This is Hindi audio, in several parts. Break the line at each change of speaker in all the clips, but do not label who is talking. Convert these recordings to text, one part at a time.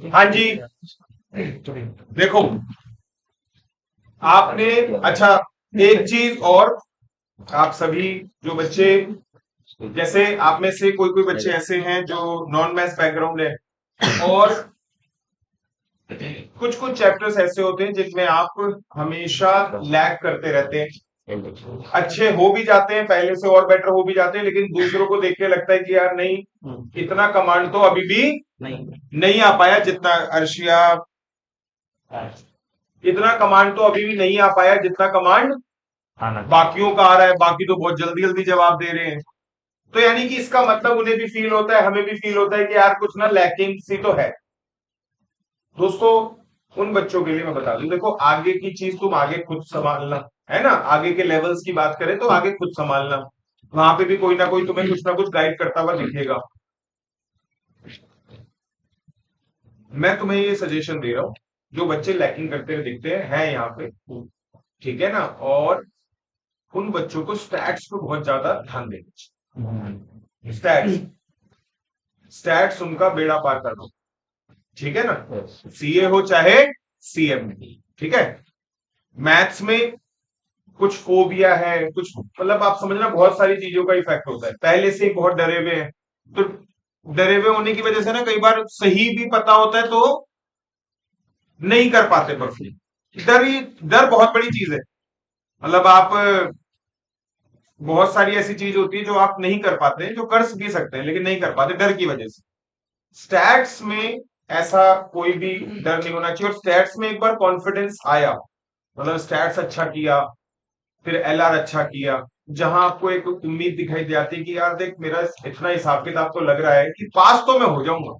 हाँ जी, देखो आपने, अच्छा एक चीज और, आप सभी जो बच्चे, जैसे आप में से कोई कोई बच्चे ऐसे हैं जो नॉन मैथ्स बैकग्राउंड है, और कुछ कुछ चैप्टर्स ऐसे होते हैं जिनमें आप हमेशा लैग करते रहते हैं, अच्छे हो भी जाते हैं, पहले से और बेटर हो भी जाते हैं, लेकिन दूसरों को देख के लगता है कि यार नहीं, इतना कमांड तो अभी भी नहीं आ पाया जितना अर्शिया, इतना कमांड तो अभी भी नहीं आ पाया जितना कमांड बाकियों का आ रहा है, बाकी तो बहुत जल्दी जल्दी जवाब दे रहे हैं। तो यानी कि इसका मतलब उन्हें भी फील होता है, हमें भी फील होता है कि यार कुछ ना लैकिंग सी तो है। दोस्तों उन बच्चों के लिए मैं बता दूं, देखो आगे की चीज तुम आगे खुद संभालना, है ना, आगे के लेवल्स की बात करें तो आगे खुद संभालना, वहां पे भी कोई ना कोई तुम्हें कुछ ना कुछ गाइड करता हुआ दिखेगा। मैं तुम्हें ये सजेशन दे रहा हूं, जो बच्चे लैकिंग करते हुए दिखते हैं यहाँ पे, ठीक है ना, और उन बच्चों को स्टैट्स पे बहुत ज्यादा ध्यान देना चाहिए। स्टैट्स उनका बेड़ा पार कर दो, ठीक है ना, सीए हो चाहे सीएम, ठीक है। मैथ्स में कुछ फोबिया है, कुछ मतलब आप समझना बहुत सारी चीजों का इफेक्ट होता है, पहले से ही बहुत डरे हुए हैं, तो डरे हुए होने की वजह से ना कई बार सही भी पता होता है तो नहीं कर पाते परफॉर्म। डर बहुत बड़ी चीज है, मतलब आप, बहुत सारी ऐसी चीज होती है जो आप नहीं कर पाते हैं, जो कर भी सकते हैं लेकिन नहीं कर पाते डर की वजह से। स्टैट्स में ऐसा कोई भी डर नहीं होना चाहिए, और स्टैट्स में एक बार कॉन्फिडेंस आया, मतलब स्टैट्स अच्छा किया, फिर एलआर अच्छा किया, जहां आपको एक उम्मीद दिखाई जाती है कि यार देख मेरा इतना हिसाब किताब तो लग रहा है कि पास तो मैं हो जाऊंगा,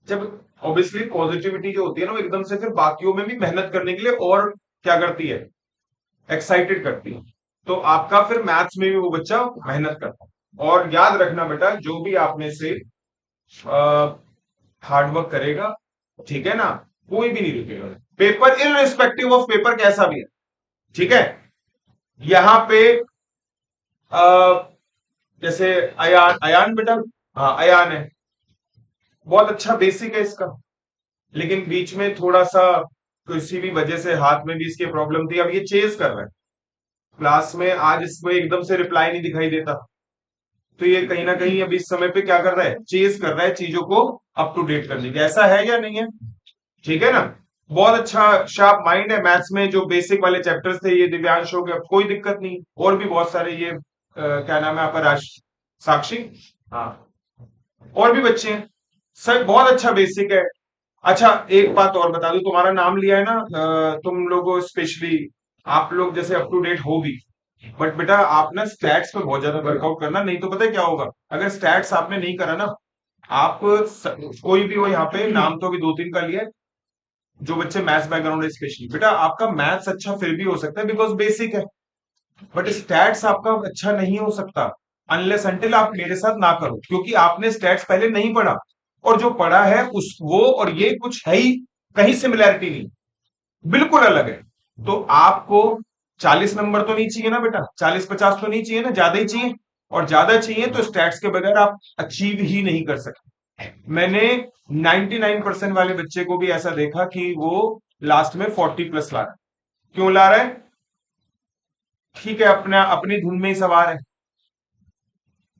जब ऑब्वियसली पॉजिटिविटी जो होती है ना वो एकदम से फिर बाकियों में भी मेहनत करने के लिए और क्या करती है, एक्साइटेड करती है। तो आपका फिर मैथ्स में भी वो बच्चा मेहनत करता है। और याद रखना बेटा, जो भी आप में से हार्ड वर्क करेगा, ठीक है ना, कोई भी नहीं रुकेगा, पेपर इररिस्पेक्टिव ऑफ पेपर कैसा भी है, ठीक है। यहाँ पे जैसे अयान, अयान बेटा, हाँ अयान है, बहुत अच्छा बेसिक है इसका, लेकिन बीच में थोड़ा सा किसी भी वजह से हाथ में भी इसकी प्रॉब्लम थी, अब ये चेज कर रहा है क्लास में, आज इसको एकदम से रिप्लाई नहीं दिखाई देता, तो ये कहीं ना कहीं अभी इस समय पे क्या कर रहा है, चेज कर रहा है चीजों को अप टू डेट करने की, ऐसा है या नहीं है, ठीक है ना। बहुत अच्छा शार्प माइंड है मैथ्स में, जो बेसिक वाले चैप्टर्स थे ये दिव्यांश हो गया, कोई दिक्कत नहीं, और भी बहुत सारे ये क्या नाम है आपका, राश साक्षी, हाँ, और भी बच्चे हैं, सर बहुत अच्छा बेसिक है। अच्छा एक बात और बता दूं, तुम्हारा नाम लिया है ना, तुम लोगों स्पेशली, आप लोग जैसे अप टू डेट हो भी, बट बेटा आप ना स्टैट्स पे बहुत ज्यादा वर्कआउट करना, नहीं तो पता है क्या होगा, अगर स्टैट्स आपने नहीं करा ना, आप कोई भी हो यहाँ पे, नाम तो अभी दो तीन का लिया है, जो बच्चे मैथ्स बैकग्राउंड है स्पेशली, बेटा आपका मैथ्स अच्छा फिर भी हो सकता है बिकॉज बेसिक है, बट स्टैट्स आपका अच्छा नहीं हो सकता अनलेस अनटिल आप मेरे साथ ना करो, क्योंकि आपने स्टैट्स पहले नहीं पढ़ा, और जो पढ़ा है उस वो और ये कुछ है ही, कहीं सिमिलैरिटी नहीं, बिल्कुल अलग है। तो आपको 40 नंबर तो नहीं चाहिए ना बेटा, 40-50 तो नहीं चाहिए ना, ज्यादा ही चाहिए, और ज्यादा चाहिए तो स्टैट्स के बगैर आप अचीव ही नहीं कर सकते। मैंने 99% वाले बच्चे को भी ऐसा देखा कि वो लास्ट में 40+ ला रहा है, क्यों ला रहा है, ठीक है अपना अपनी धुन में ही सवार है,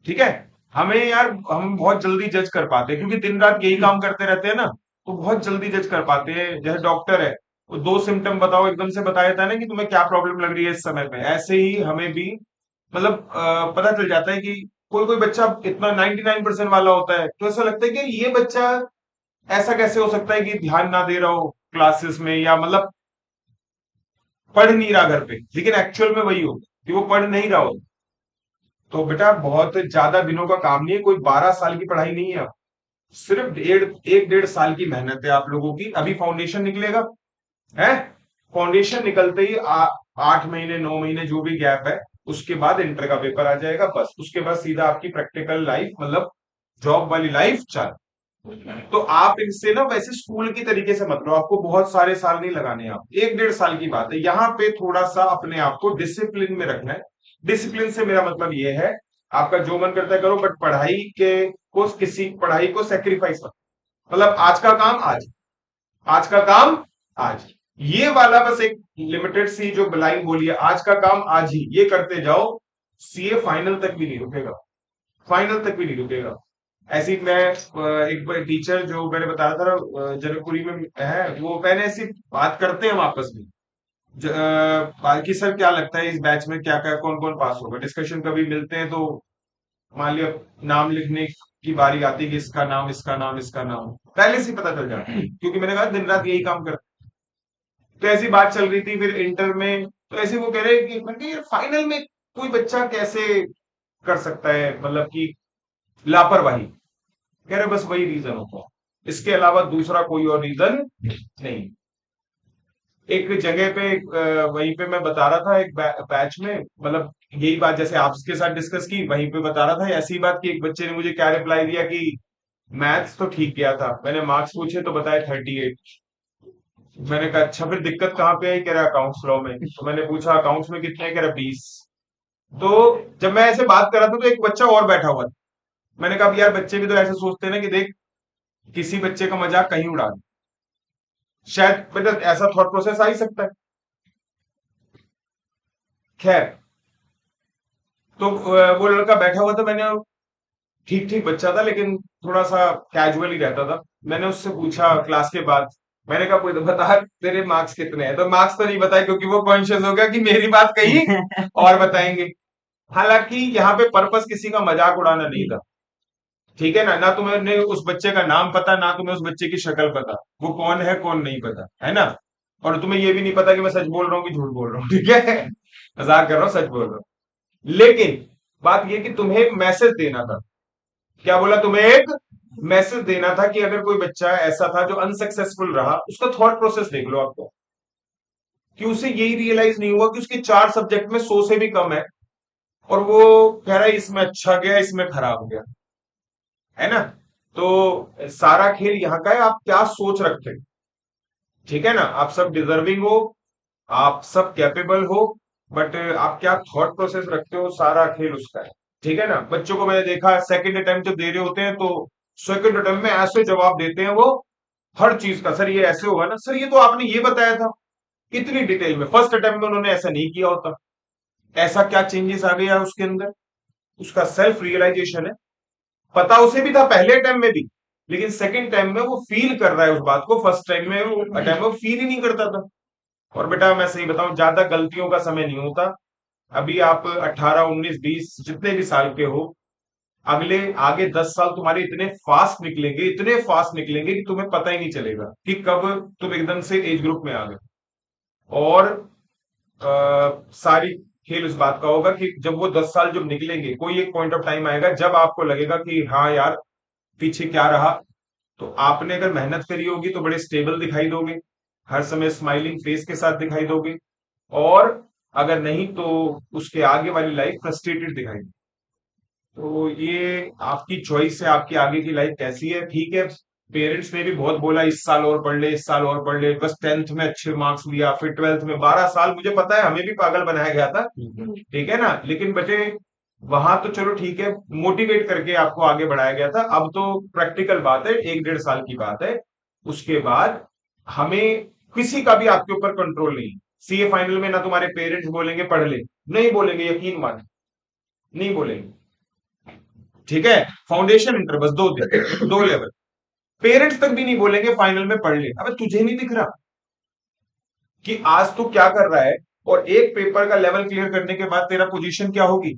ठीक है। हमें यार हम बहुत जल्दी जज कर पाते हैं, क्योंकि दिन रात यही काम करते रहते हैं ना, तो बहुत जल्दी जज कर पाते हैं, जैसे डॉक्टर है वो दो सिम्टम बताओ एकदम से बता देता है ना कि तुम्हें क्या प्रॉब्लम लग रही है इस समय पे, ऐसे ही हमें भी मतलब पता चल जाता है कि कोई कोई बच्चा इतना 99% वाला होता है, तो ऐसा लगता है कि ये बच्चा ऐसा कैसे हो सकता है कि ध्यान ना दे रहा हो क्लासेस में, या मतलब पढ़ नहीं रहा घर पे, लेकिन एक्चुअल में वही हो कि वो पढ़ नहीं रहा हो। तो बेटा बहुत ज्यादा दिनों का काम नहीं है, कोई 12 साल की पढ़ाई नहीं है, सिर्फ 1-1.5 साल की मेहनत है आप लोगों की, अभी फाउंडेशन निकलेगा, है, फाउंडेशन निकलते ही 8 महीने 9 महीने जो भी गैप है, उसके बाद इंटर का पेपर आ जाएगा, बस उसके बाद सीधा आपकी प्रैक्टिकल लाइफ, मतलब जॉब वाली लाइफ चालू। तो आप इनसे ना वैसे स्कूल की तरीके से मत लो, आपको बहुत सारे साल नहीं लगाने, आप 1-1.5 साल की बात है, यहाँ पे थोड़ा सा अपने आप को डिसिप्लिन में रखना है। डिसिप्लिन से मेरा मतलब ये है, आपका जो मन करता है करो, बट पढ़ाई के को किसी पढ़ाई को सेक्रीफाइस मत, मतलब आज का काम आज, आज का काम आज, ये वाला बस एक लिमिटेड सी जो लाइन बोली है, आज का काम आज ही, ये करते जाओ, सीए फाइनल तक भी नहीं रुकेगा, फाइनल तक भी नहीं रुकेगा। ऐसी मैं एक टीचर जो मैंने बताया था ना, जनकपुरी में है, वो मैंने ऐसी बात करते हैं हम आपस में, बाकी सर क्या लगता है इस बैच में क्या क्या कौन कौन पास होगा, डिस्कशन कभी मिलते हैं तो मान लिया नाम लिखने की बारी आती है कि इसका नाम इसका नाम इसका नाम पहले से ही पता चल जाता है, क्योंकि मैंने कहा दिन रात यही काम कर। तो ऐसी बात चल रही थी, फिर इंटर में तो ऐसे वो कह रहे कि मैंने कहा, यार फाइनल में कोई बच्चा कैसे कर सकता है, मतलब कि लापरवाही, कह रहे बस वही रीजन होता है, इसके अलावा दूसरा कोई और रीजन नहीं। एक जगह पे वहीं पे मैं बता रहा था एक बैच में, मतलब यही बात जैसे आपके साथ डिस्कस की, वहीं पे बता रहा था ऐसी बात कि एक बच्चे ने मुझे क्या रिप्लाई दिया कि मैथ्स तो ठीक गया था, मैंने मार्क्स पूछे तो बताए 38। मैंने कहा अच्छा फिर दिक्कत कहाँ पे आई, कह रहा अकाउंट्स लॉ में, तो मैंने पूछा अकाउंट्स में कितने, कह रहा 20। तो जब मैं ऐसे बात कर रहा था तो एक बच्चा और बैठा हुआ था, मैंने कहा अब यार बच्चे भी तो ऐसे सोचते हैं ना कि देख किसी बच्चे का मजाक कहीं उड़ा दे, शायद मतलब ऐसा थॉट प्रोसेस आ ही सकता है। खैर, तो वो लड़का बैठा हुआ था, मैंने ठीक ठीक बच्चा था लेकिन थोड़ा सा कैजुअल ही रहता था, मैंने उससे पूछा क्लास के बाद, मैंने कहा कोई तो बता तेरे मार्क्स कितने हैं, तो मार्क्स तो नहीं बताए क्योंकि वो कॉन्शियस हो गया कि मेरी बात कहीं और बताएंगे। हालांकि यहाँ पे पर्पस किसी का मजाक उड़ाना नहीं था, ठीक है ना, ना तुम्हें उस बच्चे का नाम पता, ना तुम्हें उस बच्चे की शक्ल पता, वो कौन है कौन नहीं पता, है ना, और तुम्हें ये भी नहीं पता कि मैं सच बोल रहा हूँ कि झूठ बोल रहा हूँ, ठीक है, मजाक कर रहा हूँ सच बोल रहा हूँ। लेकिन बात ये कि तुम्हें एक मैसेज देना था, क्या बोला, तुम्हें एक मैसेज देना था कि अगर कोई बच्चा ऐसा था जो अनसक्सेसफुल रहा, उसका थॉट प्रोसेस देख लो आपको, कि उसे यही रियलाइज नहीं हुआ कि उसके 4 सब्जेक्ट में 100 से भी कम है, और वो कह रहा है इसमें अच्छा गया इसमें खराब गया, है ना। तो सारा खेल यहाँ का है आप क्या सोच रखते हैं, ठीक है ना, आप सब डिजर्विंग हो, आप सब कैपेबल हो, बट आप क्या थॉट प्रोसेस रखते हो, सारा खेल उसका है, ठीक है ना। बच्चों को मैंने देखा सेकंड अटेम्प्ट जब दे रहे होते हैं तो सेकंड अटेम्प्ट में ऐसे जवाब देते हैं वो, हर चीज का, सर ये ऐसे होगा ना, सर ये तो आपने ये बताया था, इतनी डिटेल में, फर्स्ट अटेम्प्ट में उन्होंने ऐसा नहीं किया होता, ऐसा क्या चेंजेस आ गया उसके अंदर, उसका सेल्फ रियलाइजेशन है, पता उसे भी था पहले अटेम्प्ट में भी, लेकिन सेकंड टाइम में वो फील कर रहा है उस बात को, फर्स्ट टाइम में वो अटेम्प्ट में फील ही नहीं करता था। और बेटा मैं सही बताऊं, ज्यादा गलतियों का समय नहीं होता, अभी आप 18 19 20 जितने भी साल के हो, अगले आगे 10 साल तुम्हारे इतने फास्ट निकलेंगे, इतने फास्ट निकलेंगे कि तुम्हें पता ही नहीं चलेगा कि कब तुम एकदम से एज ग्रुप में आ गए। और सारी खेल इस बात का होगा कि जब वो 10 साल जब निकलेंगे, कोई एक पॉइंट ऑफ टाइम आएगा जब आपको लगेगा कि हाँ यार पीछे क्या रहा, तो आपने अगर मेहनत करी होगी तो बड़े स्टेबल दिखाई दोगे, हर समय स्माइलिंग फेस के साथ दिखाई दोगे, और अगर नहीं तो उसके आगे वाली लाइफ फ्रस्ट्रेटेड दिखाई देगी। तो ये आपकी चॉइस है, आपकी आगे की लाइफ कैसी है, ठीक है। पेरेंट्स ने भी बहुत बोला इस साल और पढ़ ले, इस साल और पढ़ ले, बस 10th में अच्छे मार्क्स लिया, फिर 12th में 12 साल, मुझे पता है हमें भी पागल बनाया गया था, ठीक है ना, लेकिन बचे वहां तो चलो ठीक है, मोटिवेट करके आपको आगे बढ़ाया गया था, अब तो प्रैक्टिकल बात है, 1 1.5 साल की बात है, उसके बाद हमें किसी का भी आपके ऊपर कंट्रोल नहीं। सीए फाइनल में ना तुम्हारे पेरेंट्स बोलेंगे पढ़ ले, नहीं बोलेंगे, यकीन मान, नहीं बोलेंगे, ठीक है। फाउंडेशन इंटर बस 2 दिन 2 लेवल, पेरेंट्स तक भी नहीं बोलेंगे फाइनल में पढ़ ले, अबे तुझे नहीं दिख रहा कि आज तू क्या कर रहा है, और एक पेपर का लेवल क्लियर करने के बाद तेरा पोजीशन क्या होगी,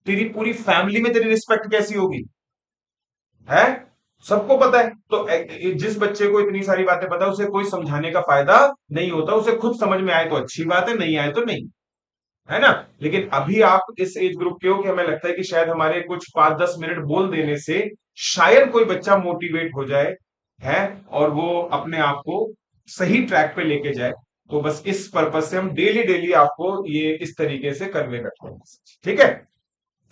तेरी पूरी फैमिली में तेरी रिस्पेक्ट कैसी होगी, है, सबको पता है। तो जिस बच्चे को इतनी सारी बातें पता है उसे कोई समझाने का फायदा नहीं होता, उसे खुद समझ में आए तो अच्छी बात है, नहीं आए तो नहीं, है ना। लेकिन अभी आप इस एज ग्रुप के हो कि हमें लगता है कि शायद हमारे कुछ 5 10 मिनट बोल देने से शायद कोई बच्चा मोटिवेट हो जाए, है, और वो अपने आप को सही ट्रैक पे लेके जाए। तो बस इस पर्पज से हम डेली डेली आपको ये इस तरीके से कन्वे करते हैं, ठीक है।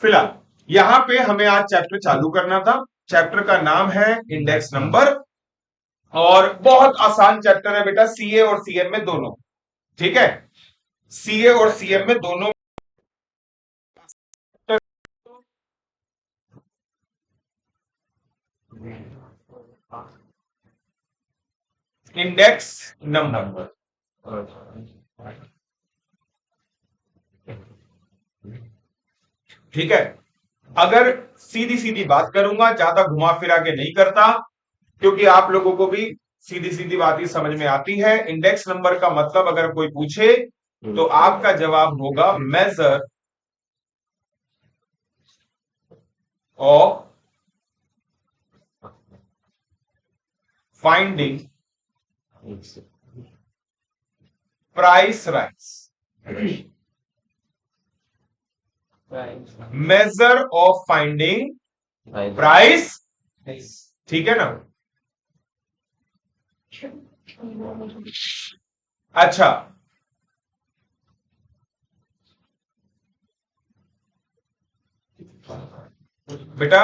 फिलहाल यहां पे हमें आज चैप्टर चालू करना था, चैप्टर का नाम है इंडेक्स नंबर, और बहुत आसान चैप्टर है बेटा, सीए और सीएम में दोनों, ठीक है, सीए और सीएम में दोनों। Index number. ठीक है, अगर सीधी सीधी बात करूंगा, ज्यादा घुमा फिरा के नहीं करता, क्योंकि आप लोगों को भी सीधी सीधी बात ही समझ में आती है। इंडेक्स नंबर का मतलब अगर कोई पूछे तो आपका जवाब होगा measure of finding price rise. Measure of finding price, ठीक है ना। अच्छा, बेटा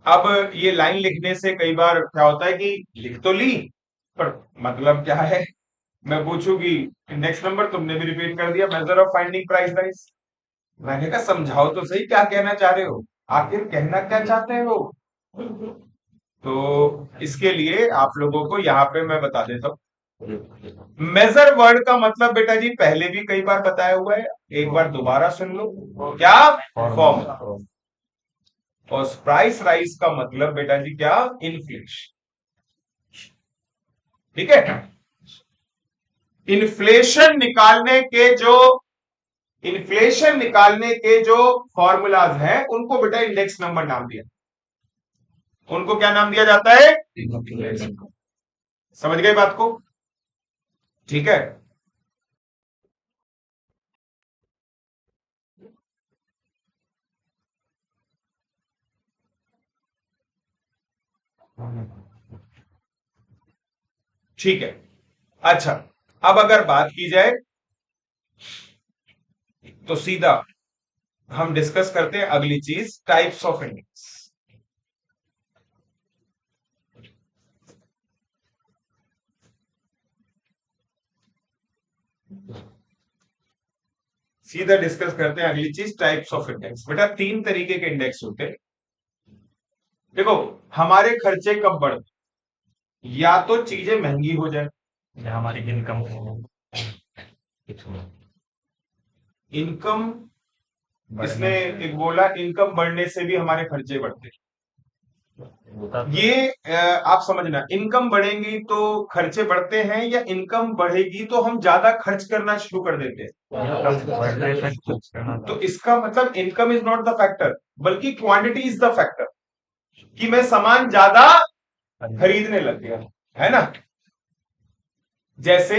अब ये लाइन लिखने से कई बार क्या होता है कि लिख तो ली, पर मतलब क्या है। मैं पूछूंगी इंडेक्स नंबर, तुमने भी रिपीट कर दिया measure of finding price rise. मैंने कहा समझाओ तो सही, क्या कहना चाह रहे हो, आखिर कहना क्या चाहते हो। तो इसके लिए आप लोगों को यहाँ पे मैं बता देता हूँ। मेजर वर्ड का मतलब बेटा जी पहले भी कई बार बताया हुआ है, एक बार दोबारा सुन लो। क्या? फॉर्मूला। और प्राइस राइज का मतलब बेटा जी क्या? इन्फ्लेशन। ठीक है, इन्फ्लेशन निकालने के जो इन्फ्लेशन निकालने के जो फॉर्मूलाज हैं उनको बेटा इंडेक्स नंबर नाम दिया, उनको क्या नाम दिया जाता है? समझ गए बात को? ठीक है, ठीक है। अच्छा, अब अगर बात की जाए तो सीधा हम डिस्कस करते हैं अगली चीज, टाइप्स ऑफ इंडेक्स। सीधा डिस्कस करते हैं अगली चीज, टाइप्स ऑफ इंडेक्स। बेटा तीन तरीके के इंडेक्स होते हैं। देखो, हमारे खर्चे कब बढ़ते? या तो चीजें महंगी हो जाए, या हमारी इनकम इनकम इसने एक बोला इनकम बढ़ने से भी हमारे खर्चे बढ़ते हैं। ये आप समझना, इनकम बढ़ेगी तो खर्चे बढ़ते हैं, या इनकम बढ़ेगी तो हम ज्यादा खर्च करना शुरू कर देते हैं। तो इसका मतलब income is not the factor, बल्कि क्वांटिटी इज द फैक्टर, कि मैं सामान ज्यादा खरीदने लग गया, है ना। जैसे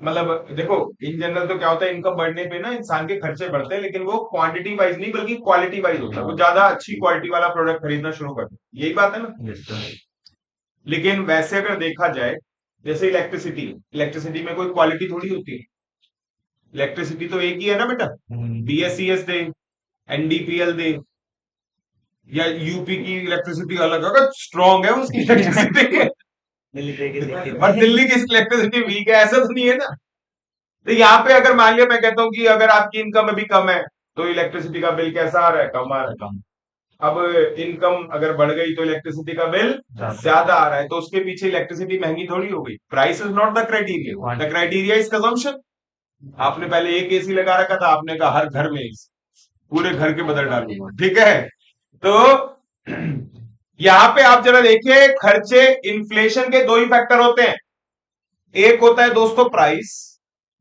मतलब देखो, इन जनरल तो क्या होता है, इनकम बढ़ने पे ना इंसान के खर्चे बढ़ते हैं, लेकिन वो क्वांटिटी वाइज नहीं बल्कि क्वालिटी वाइज होता है, वो ज्यादा अच्छी क्वालिटी वाला प्रोडक्ट खरीदना शुरू करते हैं, यही बात है ना। लेकिन वैसे अगर देखा जाए, जैसे इलेक्ट्रिसिटी, इलेक्ट्रिसिटी में कोई क्वालिटी थोड़ी होती है। इलेक्ट्रिसिटी तो एक ही है ना बेटा, बीएसईएस दे, एनडीपीएल दे, या यूपी की इलेक्ट्रिसिटी अलग है, अगर स्ट्रांग है उसकी इलेक्ट्रिसिटी और दिल्ली की इलेक्ट्रिसिटी वीक है, ऐसा तो नहीं है ना। तो यहाँ पे अगर मान लिया मैं कहता हूँ कि अगर आपकी इनकम अभी कम है तो इलेक्ट्रिसिटी का बिल कैसा आ रहा है? कम आ रहा है। कम। अब इनकम अगर बढ़ गई तो इलेक्ट्रिसिटी का बिल ज्यादा आ रहा है, तो उसके पीछे इलेक्ट्रिसिटी महंगी थोड़ी हो गई। Price is not the criteria, the criteria is consumption. आपने पहले एक एसी लगा रखा था, आपने कहा हर घर में एसी, पूरे घर के बदल डालूंगा, ठीक है। तो यहां पे आप जरा देखिए, खर्चे इन्फ्लेशन के दो ही फैक्टर होते हैं, एक होता है दोस्तों प्राइस,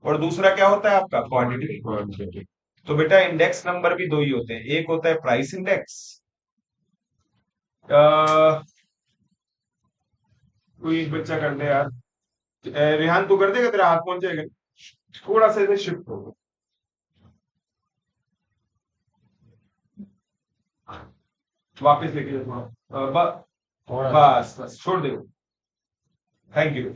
और दूसरा क्या होता है आपका? क्वांटिटी। तो बेटा इंडेक्स नंबर भी दो ही होते हैं, एक होता है प्राइस इंडेक्स। कोई एक बच्चा कर दे यार, रेहान तू कर देगा, तेरा हाथ पहुंच जाएगा, थोड़ा सा इसे शिफ्ट होगा, वापस लेके जाओ बस बस छोड़ दे, थैंक यू।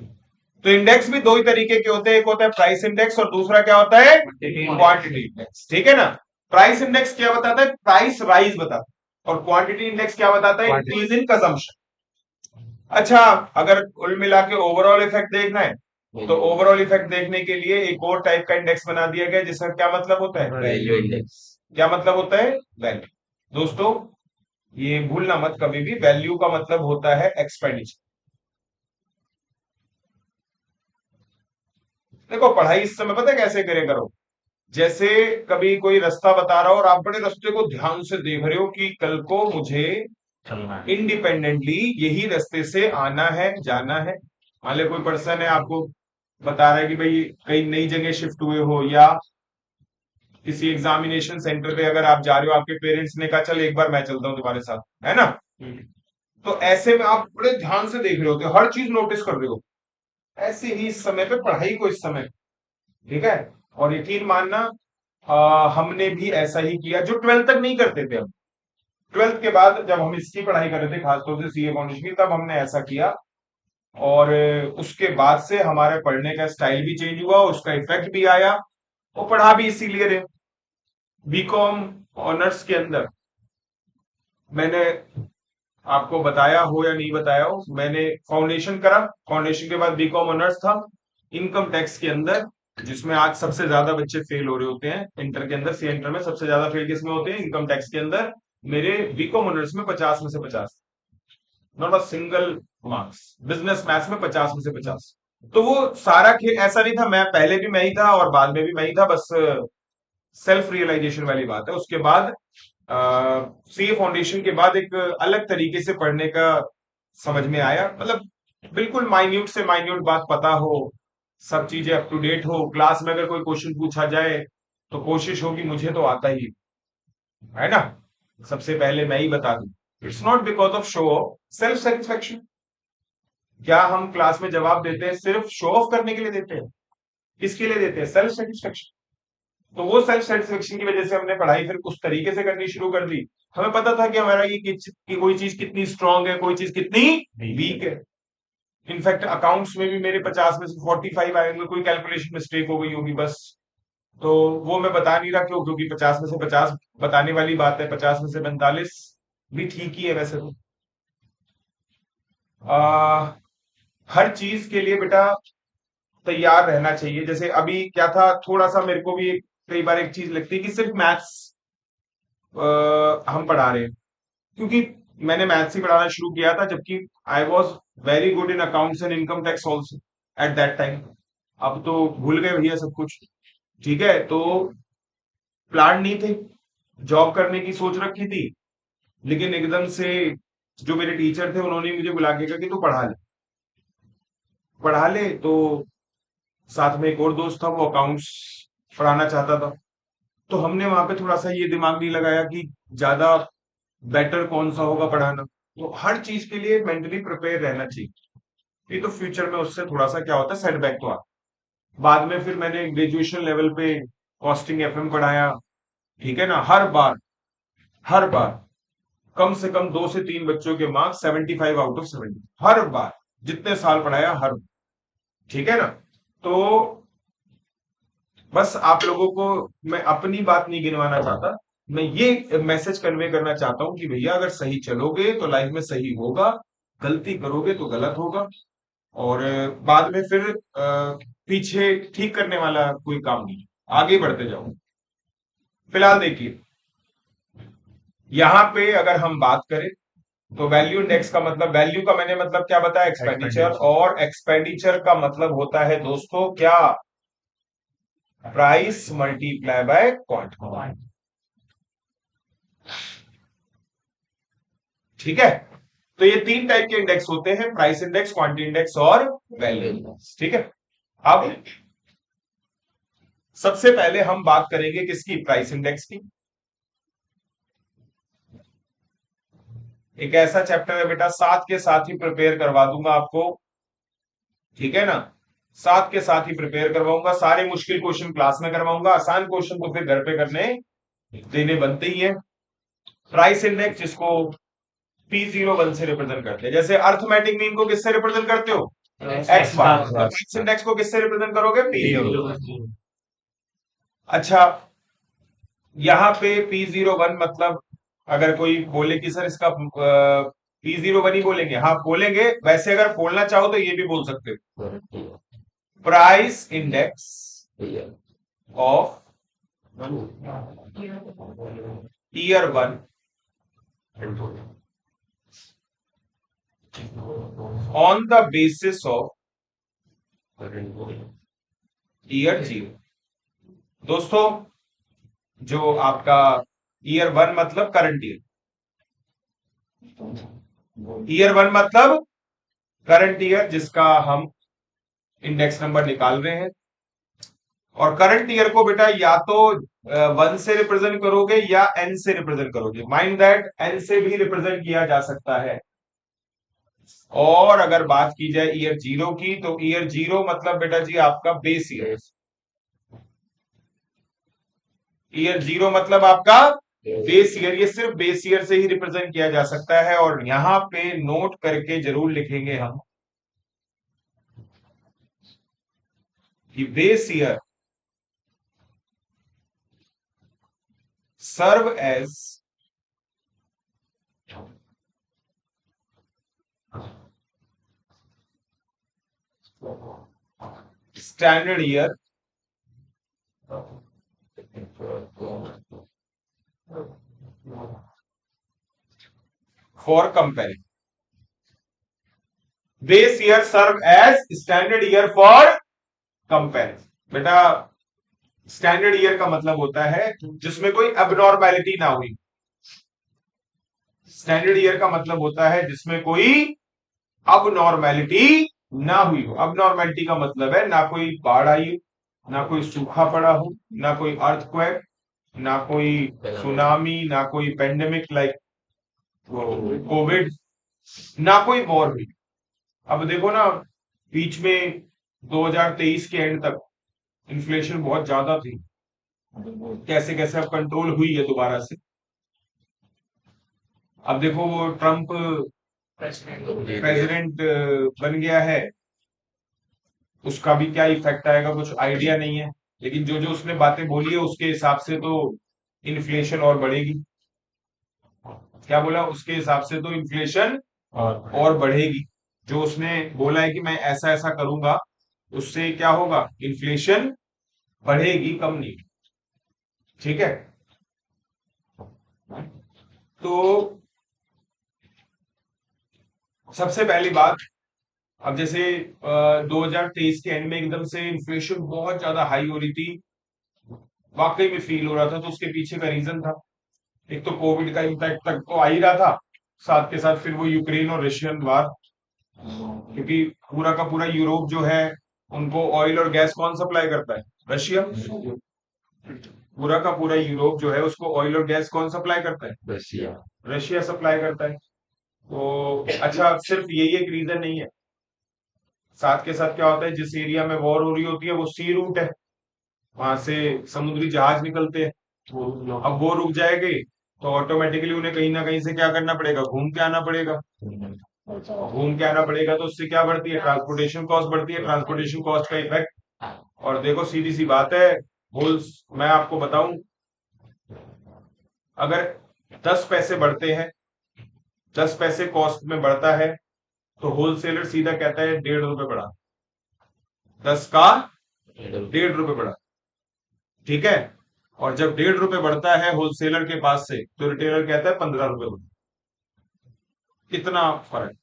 तो इंडेक्स भी दो ही तरीके के होते हैं, एक होता है प्राइस इंडेक्स और दूसरा क्या होता है? क्वांटिटी इंडेक्स, ठीक है ना। प्राइस इंडेक्स क्या बताता है? प्राइस राइज बताता है, और क्वांटिटी इंडेक्स क्या बताता है? Increase in consumption. अच्छा, अगर कुल मिला के ओवरऑल इफेक्ट देखना है, तो ओवरऑल इफेक्ट देखने के लिए एक और टाइप का इंडेक्स बना दिया गया, जिसका क्या मतलब होता है? Value index. क्या मतलब होता है? वैल्यू। दोस्तों ये भूलना मत कभी भी, वैल्यू का मतलब होता है एक्सपेंडिचर। देखो पढ़ाई इस समय पता है कैसे करे करो, जैसे कभी कोई रास्ता बता रहा हो और आप बड़े रास्ते को ध्यान से देख रहे हो कि कल को मुझे इंडिपेंडेंटली यही रास्ते से आना है जाना है। मान लो कोई पर्सन है आपको बता रहा है कि भाई कई नई जगह शिफ्ट हुए हो, या किसी एग्जामिनेशन सेंटर पे अगर आप जा रहे हो, आपके पेरेंट्स ने कहा चल एक बार मैं चलता हूँ तुम्हारे साथ, है ना। तो ऐसे में आप बड़े ध्यान से देख रहे होते हो, हर चीज नोटिस कर रहे हो। ऐसे ही इस समय पे पढ़ाई को इस समय, ठीक है। और यकीन मानना, हमने भी ऐसा ही किया जो 12th तक नहीं करते थे हम। 12th के बाद जब हम इसकी पढ़ाई कर रहे थे, खासतौर से सीए फाउंडेशन की, तब हमने ऐसा किया। और उसके बाद से हमारे पढ़ने का स्टाइल भी चेंज हुआ, उसका इफेक्ट भी आया, और पढ़ा भी इसीलिए रहे। बीकॉम ऑनर्स के अंदर मैंने आपको बताया हो या नहीं बताया हो, मैंने फाउंडेशन करा, फाउंडेशन के बाद बीकॉम ऑनर्स था इनकम टैक्स के अंदर, जिसमें आज सबसे ज्यादा बच्चे फेल हो रहे होते हैं इंटर के अंदर। सी इंटर में सबसे ज्यादा फेल किसमें होते हैं? इनकम टैक्स के अंदर। मेरे बीकॉम ऑनर्स में 50 में से 50, not a single marks. Business maths में 50 में से 50। तो वो सारा खेल ऐसा नहीं था, मैं पहले भी मैं ही था और बाद में भी मैं ही था, बस सेल्फ रियलाइजेशन वाली बात है। उसके बाद सीए फाउंडेशन के बाद एक अलग तरीके से पढ़ने का समझ में आया, मतलब बिल्कुल माइन्यूट से माइन्यूट बात पता हो, सब चीजें अप टू डेट हो। क्लास में अगर कोई क्वेश्चन पूछा जाए तो कोशिश होगी मुझे तो आता ही है ना, सबसे पहले मैं ही बता दूं। It's not because of show off, self satisfaction. क्या हम क्लास में जवाब देते हैं सिर्फ शो ऑफ करने के लिए देते हैं? किसके लिए देते हैं? Self satisfaction. तो वो सेल्फ सेटिस्फेक्शन की वजह से हमने पढ़ाई फिर उस तरीके से करनी शुरू कर दी। हमें पता था कि हमारा ये कि कोई चीज कितनी स्ट्रांग है, कोई चीज कितनी वीक है। इनफैक्ट अकाउंट्स में भी मेरे 50 में से 45 आएंगे, कोई कैलकुलेशन मिस्टेक हो गई होगी बस। तो वो मैं बता नहीं रहा, क्यों? क्योंकि 50 में से 50 बताने वाली बात है, 50 में से 45 भी ठीक ही है वैसे तो। आ, हर चीज के लिए बेटा तैयार रहना चाहिए। जैसे अभी क्या था, थोड़ा सा मेरे को भी कई बार एक चीज लगती है कि सिर्फ मैथ्स हम पढ़ा रहे हैं, क्योंकि मैंने मैथ्स ही पढ़ाना शुरू किया था, जबकि I was very good in accounts and income tax also at that time. अब तो भूल गए भैया सब कुछ, ठीक है। तो प्लान नहीं थे, जॉब करने की सोच रखी थी, लेकिन एकदम से जो मेरे टीचर थे उन्होंने मुझे बुला के कहा कि तू पढ़ा ले, पढ़ा ले। तो साथ में एक और दोस्त था, वो अकाउंट्स पढ़ाना चाहता था। तो हमने वहां पे थोड़ा सा ये दिमाग नहीं लगाया कि ज्यादा बेटर कौन सा होगा पढ़ाना। तो हर चीज के लिए मेंटली प्रिपेयर रहना चाहिए, नहीं तो फ्यूचर में उससे थोड़ा सा क्या होता है, सेटबैक तो आता। बाद में फिर मैंने ग्रेजुएशन लेवल पे कॉस्टिंग एफएम पढ़ाया, ठीक है ना। हर बार कम से कम 2 से 3 बच्चों के मार्क्स 75 आउट ऑफ 70, हर बार, जितने साल पढ़ाया हर बार, ठीक है ना। तो बस आप लोगों को मैं अपनी बात नहीं गिनवाना चाहता, मैं ये मैसेज कन्वे करना चाहता हूं कि भैया अगर सही चलोगे तो लाइफ में सही होगा, गलती करोगे तो गलत होगा। और बाद में फिर पीछे ठीक करने वाला कोई काम नहीं, आगे बढ़ते जाओ। फिलहाल देखिए, यहाँ पे अगर हम बात करें तो वैल्यू इंडेक्स का मतलब, वैल्यू का मैंने मतलब क्या बताया? एक्सपेंडिचर। और एक्सपेंडिचर का मतलब होता है दोस्तों क्या? प्राइस मल्टीप्लाई बाय क्वांटिटी, ठीक है। तो ये 3 टाइप के इंडेक्स होते हैं, प्राइस इंडेक्स, क्वांटिटी इंडेक्स और वैल्यू इंडेक्स, ठीक है। अब सबसे पहले हम बात करेंगे किसकी? प्राइस इंडेक्स की। एक ऐसा चैप्टर है बेटा, साथ के साथ ही प्रिपेयर करवा दूंगा आपको, ठीक है ना। साथ के साथ ही प्रिपेयर करवाऊंगा, सारे मुश्किल क्वेश्चन क्लास में करवाऊंगा, आसान क्वेश्चन तो फिर घर पे करने देने बनते ही है। प्राइस इंडेक्स जिसको P01 से रिप्रेजेंट करते हैं, जैसे अर्थमेटिक मीन को किससे रिप्रेजेंट करते हो? एक्स बार। प्राइस इंडेक्स को किससे रिप्रेजेंट करोगे? P01। अच्छा, यहाँ पे P01 मतलब अगर कोई बोले कि सर इसका P01 ही बोलेंगे, हाँ बोलेंगे, वैसे अगर बोलना चाहो तो ये भी बोल सकते हो, price index of year 1 on the basis of year 0। दोस्तों, जो आपका ईयर 1 मतलब करंट ईयर, ईयर 1 मतलब करंट ईयर जिसका हम इंडेक्स नंबर निकाल रहे हैं। और करंट ईयर को बेटा या तो 1 से रिप्रेजेंट करोगे या एन से रिप्रेजेंट करोगे। माइंड दैट एन से भी रिप्रेजेंट किया जा सकता है। और अगर बात की जाए ईयर 0 की, तो ईयर 0 मतलब बेटा जी आपका बेस ईयर। ईयर 0 मतलब आपका बेस ईयर। ये सिर्फ बेस ईयर से ही रिप्रेजेंट किया जा सकता है। और यहां पे नोट करके जरूर लिखेंगे हम कि base year serve as standard year for comparison. Base year serve as standard year for comparison. बेटा स्टैंडर्ड ईयर का मतलब होता है जिसमें कोई अबनॉर्मैलिटी ना हुई। स्टैंडर्ड ईयर का मतलब होता है जिसमें कोई अबनॉर्मैलिटी ना हुई हो। अबनॉर्मैलिटी का मतलब है ना कोई बाढ़ आई हो, ना कोई सूखा पड़ा हो, ना कोई अर्थक्वेक, ना कोई सुनामी, ना कोई पेंडेमिक लाइक कोविड, ना कोई वॉर हुई। अब देखो ना, बीच में 2023 के एंड तक इन्फ्लेशन बहुत ज्यादा थी। कैसे कैसे अब कंट्रोल हुई है दोबारा से। अब देखो वो ट्रम्प प्रेसिडेंट बन गया है, उसका भी क्या इफेक्ट आएगा कुछ आइडिया नहीं है। लेकिन जो जो उसने बातें बोली है उसके हिसाब से तो इन्फ्लेशन और बढ़ेगी। क्या बोला? उसके हिसाब से तो इन्फ्लेशन और बढ़ेगी। जो उसने बोला है कि मैं ऐसा ऐसा करूंगा, उससे क्या होगा? इन्फ्लेशन बढ़ेगी, कम नहीं। ठीक है। तो सबसे पहली बात, अब जैसे 2023 के एंड में एकदम से इन्फ्लेशन बहुत ज्यादा हाई हो रही थी, वाकई में फील हो रहा था। तो उसके पीछे का रीजन था, एक तो कोविड का इम्पैक्ट तक तो आ ही रहा था, साथ के साथ फिर वो यूक्रेन और रशियन वार। क्योंकि पूरा का पूरा यूरोप जो है, उनको ऑयल और गैस कौन सप्लाई करता है? रशिया। पूरा का पूरा यूरोप जो है उसको ऑयल और गैस कौन सप्लाई करता है? रशिया। रशिया सप्लाई करता है। तो अच्छा, सिर्फ यही एक रीजन नहीं है। साथ के साथ क्या होता है, जिस एरिया में वॉर हो रही होती है वो सी रूट है, वहां से समुद्री जहाज निकलते हैं। अब वो रुक जाएंगे तो ऑटोमेटिकली उन्हें कहीं ना कहीं से क्या करना पड़ेगा? घूम के आना पड़ेगा। घूम के आना पड़ेगा तो उससे क्या बढ़ती है? ट्रांसपोर्टेशन कॉस्ट बढ़ती है। ट्रांसपोर्टेशन कॉस्ट का इफेक्ट, और देखो सीधी सी बात है, होल्स मैं आपको बताऊं, अगर 10 पैसे बढ़ते हैं, 10 पैसे कॉस्ट में बढ़ता है, तो होलसेलर सीधा कहता है 1.5 रुपए बढ़ा। 10 का 1.5 रुपए बढ़ा। ठीक है। और जब 1.5 रुपए बढ़ता है होलसेलर के पास से, तो रिटेलर कहता है 15 रुपए बढ़ा। कितना फर्क!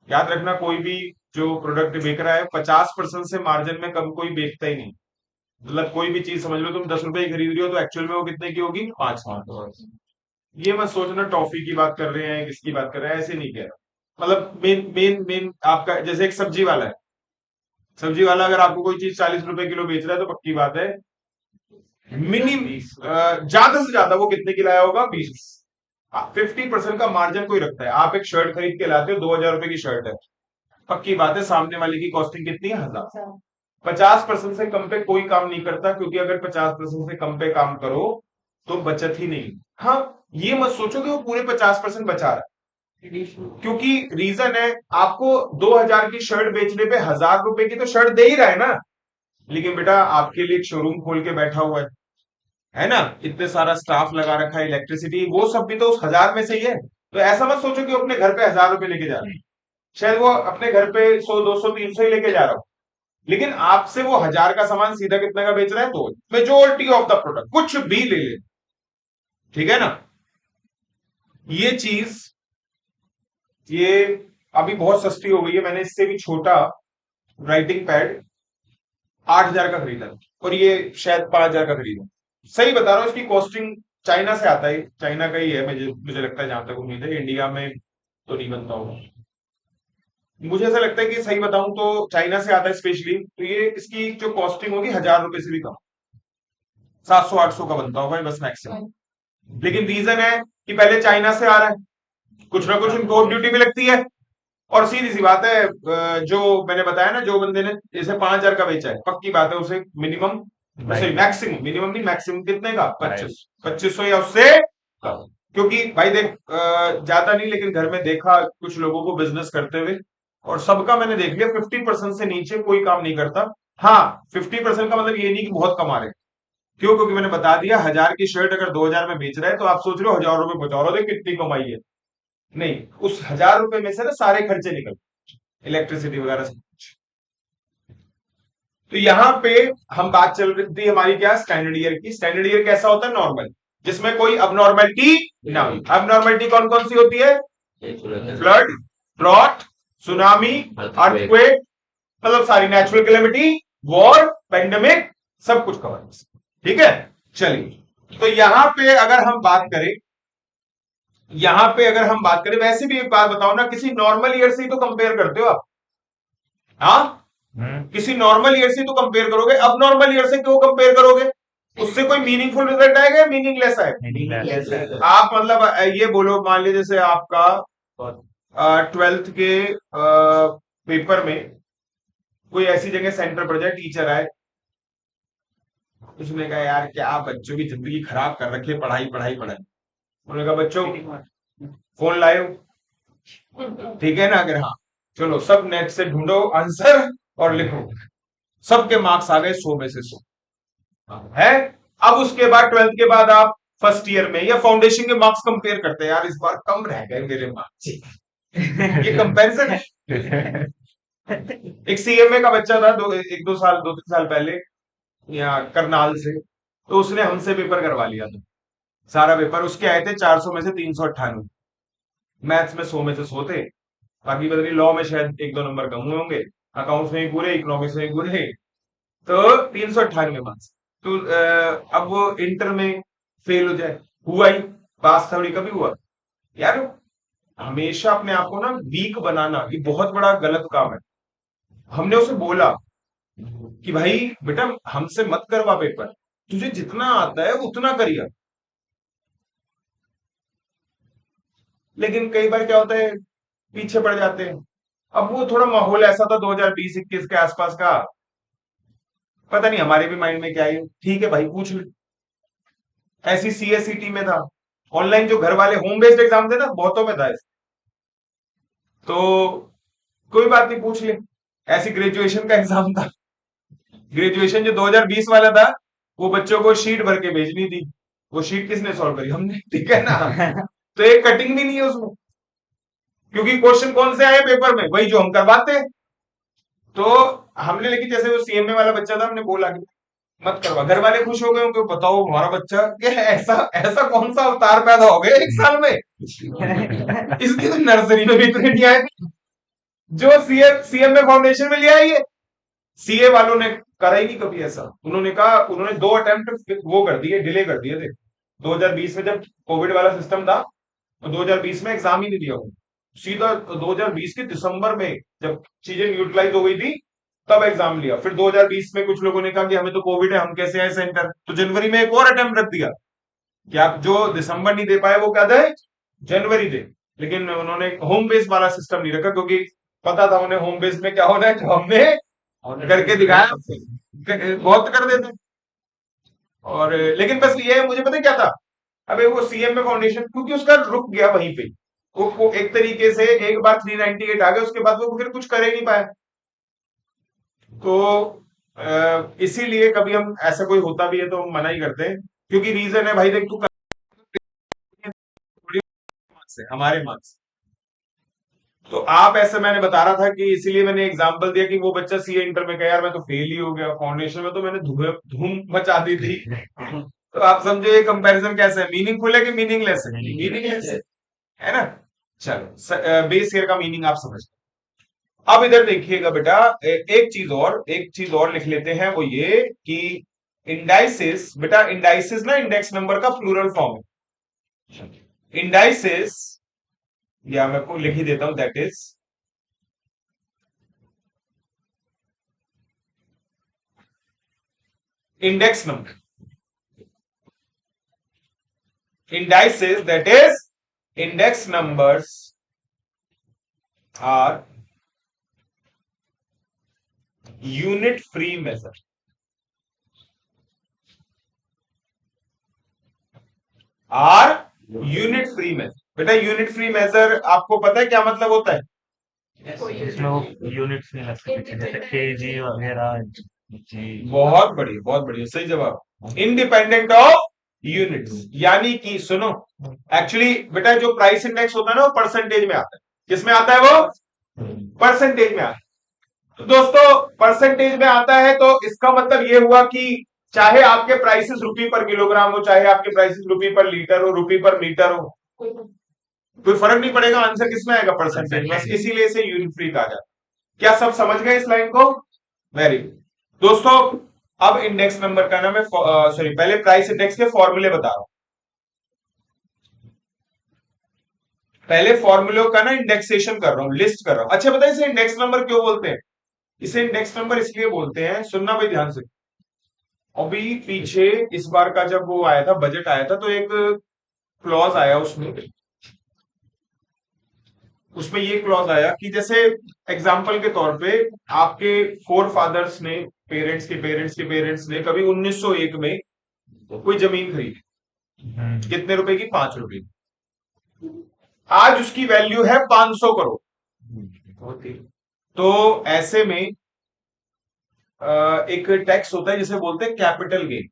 याद रखना, कोई भी जो प्रोडक्ट बेच रहा है 50% से मार्जिन में कम कोई बेचता ही नहीं। मतलब कोई भी चीज समझ लो, तुम 10 रुपए की खरीद रही हो तो एक्चुअल में वो कितने की होगी? 5 की। ये मत सोचना टॉफी की बात कर रहे हैं, किसकी बात कर रहे हैं, ऐसे नहीं कह रहा। मतलब मेन मेन मेन आपका, जैसे एक सब्जी वाला है, सब्जी वाला अगर आपको कोई चीज 40 रुपए किलो बेच रहा है, तो पक्की बात है मिनिमम ज्यादा से ज्यादा वो कितने की लाया होगा? 20। 50% का मार्जिन कोई रखता है। आप एक शर्ट खरीद के लाते हो, 2,000 रुपए की शर्ट है, पक्की बात है सामने वाले की कॉस्टिंग कितनी है? 1,000। 50% से कम पे कोई काम नहीं करता, क्योंकि अगर 50% से कम पे काम करो तो बचत ही नहीं। हाँ, ये मत सोचो कि वो पूरे 50% बचा रहा है, क्योंकि रीजन है, आपको 2,000 की शर्ट बेचने पे 1,000 रुपए की तो शर्ट दे ही रहा है ना। लेकिन बेटा आपके लिए एक शोरूम खोल के बैठा हुआ है ना, इतने सारा स्टाफ लगा रखा है, इलेक्ट्रिसिटी, वो सब भी तो उस 1,000 में से ही है। तो ऐसा मत सोचो कि वो अपने घर पे 1,000 रुपए लेके जा रहा है। शायद वो अपने घर पे 100, 200, 300 ही लेके जा रहा हो, लेकिन आपसे वो 1,000 का सामान सीधा कितने का बेच रहा है? तो मेजोरिटी ऑफ द प्रोडक्ट कुछ भी ले ले, ठीक है ना। ये चीज, ये अभी बहुत सस्ती हो गई है। मैंने इससे भी छोटा राइटिंग पैड 8,000 का खरीदा और ये शायद 5,000 का खरीदा। सही बता रहा हूँ, इसकी कॉस्टिंग चाइना से आता है, चाइना का ही है, मुझे मुझे लगता है, जहां तक उम्मीद है इंडिया में तो नहीं बनता होगा। मुझे ऐसा लगता है कि सही बताऊं तो चाइना से आता है स्पेशली, तो ये इसकी जो कॉस्टिंग होगी 1,000 रुपए से भी कम, 700-800 का बनता होगा बस मैक्सिमम। लेकिन रीजन है कि पहले चाइना से आ रहा है, कुछ ना कुछ इम्पोर्ट ड्यूटी भी लगती है। और सीधी सी बात है, जो मैंने बताया ना, जो बंदे ने जैसे 5,000 का बेचा है, पक्की बात है उसे मिनिमम, सॉरी मैक्सिमम, मिनिमम नहीं मैक्सिमम कितने का, 2500 या उससे कम। क्योंकि भाई देख, ज्यादा नहीं लेकिन घर में देखा कुछ लोगों को बिजनेस करते हुए, और सबका मैंने देख लिया 50% से नीचे कोई काम नहीं करता। हाँ, 50% का मतलब ये नहीं कि बहुत कमा रहे। क्यों? क्योंकि मैंने बता दिया, 1,000 की शर्ट अगर 2,000 में बेच रहा है तो आप सोच रहे हो 1,000 रुपए बचा रहे हो, कितनी कमाई है। नहीं, उस 1,000 रुपए में से ना सारे खर्चे निकल, इलेक्ट्रिसिटी वगैरह सब कुछ। तो यहाँ पे हम बात चल रही थी हमारी क्या, स्टैंडर्ड ईयर की। स्टैंडर्ड ईयर कैसा होता है? नॉर्मल, जिसमें कोई अबनॉर्मलिटी ना हो। अबनॉर्मलिटी कौन कौन सी होती है? फ्लड, ड्रॉट, सुनामी, अर्थक्वेक, मतलब सारी नेचुरल कैलेमिटी, वॉर, पेंडेमिक, सब कुछ कवर। ठीक है, चलिए। तो यहां पे अगर हम बात करें, वैसे भी एक बात बताओ ना, किसी नॉर्मल ईयर से ही तो कंपेयर करते हो आप। हाँ, किसी नॉर्मल ईयर से तो कंपेयर करोगे, अब नॉर्मल ईयर से क्यों कंपेयर करोगे? उससे कोई मीनिंगफुल रिजल्ट आएगा या मीनिंगलेस आएगा? आप मतलब ये बोलो, मान लीजिए जैसे आपका 12th के पेपर में कोई ऐसी जगह सेंटर पड़ जाए, टीचर आए, उसने कहा यार क्या बच्चों की जिंदगी खराब कर रखी है, पढ़ाई पढ़ाई पढ़ाई। उन्होंने कहा बच्चों फोन लाए हो, ठीक है ना? अगर हाँ, चलो सब नेट से ढूंढो आंसर और लिखो। सबके मार्क्स आ गए 100 में से 100 है। अब उसके बाद 12th के बाद आप फर्स्ट ईयर में या फाउंडेशन के मार्क्स कंपेयर करते हैं, यार इस बार कम रह गए मेरे मार्क्स। ये कंपैरिजन है। एक सीएमए का बच्चा था, 2-3 साल पहले, यहाँ करनाल से, तो उसने हमसे पेपर करवा लिया था। सारा पेपर उसके आए थे 400 में से 398, मैथ्स में 100 में से 100 थे, बाकी पता नहीं लॉ में शायद 1-2 नंबर कम हुए होंगे, अकाउंट्स में ही पूरे, इकोनॉमिक्स में ही पूरे, तो 398 मार्क्स। तो अब वो इंटर में फेल हो जाए, हुआ ही, पास थोड़ी कभी हुआ यार। हमेशा अपने आप को ना वीक बनाना, ये बहुत बड़ा गलत काम है। हमने उसे बोला कि भाई बेटा हमसे मत करवा पेपर, तुझे जितना आता है उतना करिए। लेकिन कई बार क्या होता है, पीछे पड़ जाते हैं। अब वो थोड़ा माहौल ऐसा था 2020-21 के आसपास का, पता नहीं हमारे भी माइंड में क्या है, ठीक है भाई पूछ ले। ऐसी सीएसईटी में था, ऑनलाइन जो घर वाले होम बेस्ड एग्जाम थे ना, बहुतों में था ऐसे। तो कोई बात नहीं, पूछ ले। ऐसी ग्रेजुएशन का एग्जाम था, ग्रेजुएशन जो 2020 वाला था, वो बच्चों को शीट भर के भेजनी थी। वो शीट किसने सॉल्व करी? हमने, ठीक है ना? तो एक कटिंग भी नहीं है उसमें, क्योंकि क्वेश्चन कौन से आए पेपर में, वही जो हम करवाते हैं। तो हमने, लेकिन जैसे वो सीएमए वाला बच्चा था, हमने बोला कि मत करवा। घर वाले खुश हो गए होंगे, बताओ हमारा बच्चा ये ऐसा ऐसा कौन सा अवतार पैदा हो गया 1 साल में। इसकी तो नर्सरी में भी इतने नहीं आए जो सीएमए फाउंडेशन में लिया है ये। सीए वालों ने करा ही नहीं कभी ऐसा। उन्होंने कहा, उन्होंने 2 अटेम्प्ट वो कर दिए, डिले कर दिए थे। 2020 में जब कोविड वाला सिस्टम था, तो 2020 में एग्जाम ही नहीं दिया उन्होंने, सीधा 2020 के दिसंबर में जब चीजें यूटिलाइज हो गई थी, तब एग्जाम लिया। फिर 2020 में कुछ लोगों ने कहा कि हमें तो कोविड है, हम कैसे आए सेंटर, तो जनवरी में एक और अटेम्प्ट रख दिया कि आप जो दिसंबर नहीं दे पाए वो क्या दे, जनवरी दे। लेकिन उन्होंने होम बेस वाला सिस्टम नहीं रखा, क्योंकि पता था उन्हें होम बेस में क्या होना है, जो हमने करके दिखाया, बहुत कर देते। और लेकिन बस ये मुझे पता क्या था, अबे वो सीएम में फाउंडेशन, क्योंकि उसका रुक गया वहीं पे, वो एक तरीके से एक बार 398 आ गए, उसके बाद वो फिर कुछ कर ही नहीं पाया। तो इसीलिए कभी हम ऐसा कोई होता भी है तो हम मना ही करते हैं, क्योंकि रीजन है भाई देख, तू मार्क्स है हमारे मार्क्स। तो आप ऐसे, मैंने बता रहा था कि इसीलिए मैंने एग्जांपल दिया कि वो बच्चा सीए इंटर में गया, यार मैं तो फेल ही हो गया, फाउंडेशन में तो मैंने धूम मचा दी थी। तो आप समझो ये कंपैरिजन कैसे है, मीनिंगफुल है कि मीनिंगलेस है? मीनिंगलेस है ना? चलो, बेस ईयर का मीनिंग आप समझ, अब इधर देखिएगा बेटा, एक चीज और लिख लेते हैं, वो ये कि इंडाइसिस, बेटा इंडाइसिस ना इंडेक्स नंबर का प्लूरल फॉर्म है। इंडाइसिस, या मैं को लिख ही देता हूं, that is index number. Indices, that is index numbers, are unit free measure। Are unit free measure. बेटा यूनिट फ्री मेजर आपको पता है क्या मतलब होता है?
इसमें वो यूनिट्स नहीं लगते पीछे, जैसे केजी वगैरह, जी।
बहुत बढ़िया, सही जवाब। इंडिपेंडेंट ऑफ यूनिट्स, यानी कि सुनो, एक्चुअली बेटा जो प्राइस इंडेक्स होता है ना वो परसेंटेज में आता है। किसमें आता है वो? परसेंटेज में आता है। तो दोस्तों परसेंटेज में आता है तो इसका मतलब ये हुआ कि चाहे आपके प्राइसेस रुपी पर किलोग्राम हो, चाहे आपके प्राइसेस रुपी पर लीटर हो, रुपी पर मीटर हो, कोई फर्क नहीं पड़ेगा, आंसर किसमें आएगा? परसेंटेज। बस इसीलिए इसे यूनिट फ्री कहा जाता है। क्या सब समझ गए इस लाइन को? वेरी गुड दोस्तों। अब इंडेक्स नंबर का ना मैं सॉरी पहले प्राइस इंडेक्स के फॉर्मूले बता रहा हूं। पहले फॉर्मूलों का ना इंडेक्सेशन कर रहा हूं, लिस्ट कर रहा हूं। अच्छा बताइए इसे इंडेक्स नंबर क्यों बोलते हैं? इसे इंडेक्स नंबर इसलिए बोलते हैं, सुनना भाई ध्यान से। अभी पीछे इस बार का जब वो आया था, बजट आया था, तो एक क्लॉज आया उसमें। उसमें ये क्लॉज आया कि जैसे एग्जाम्पल के तौर पे आपके फोर फादर्स ने, पेरेंट्स के पेरेंट्स के पेरेंट्स ने कभी 1901 में कोई जमीन खरीदी। कितने रुपए की? 5 रुपए की। आज उसकी वैल्यू है 500 करोड़। तो ऐसे में एक टैक्स होता है जिसे बोलते हैं कैपिटल गेन।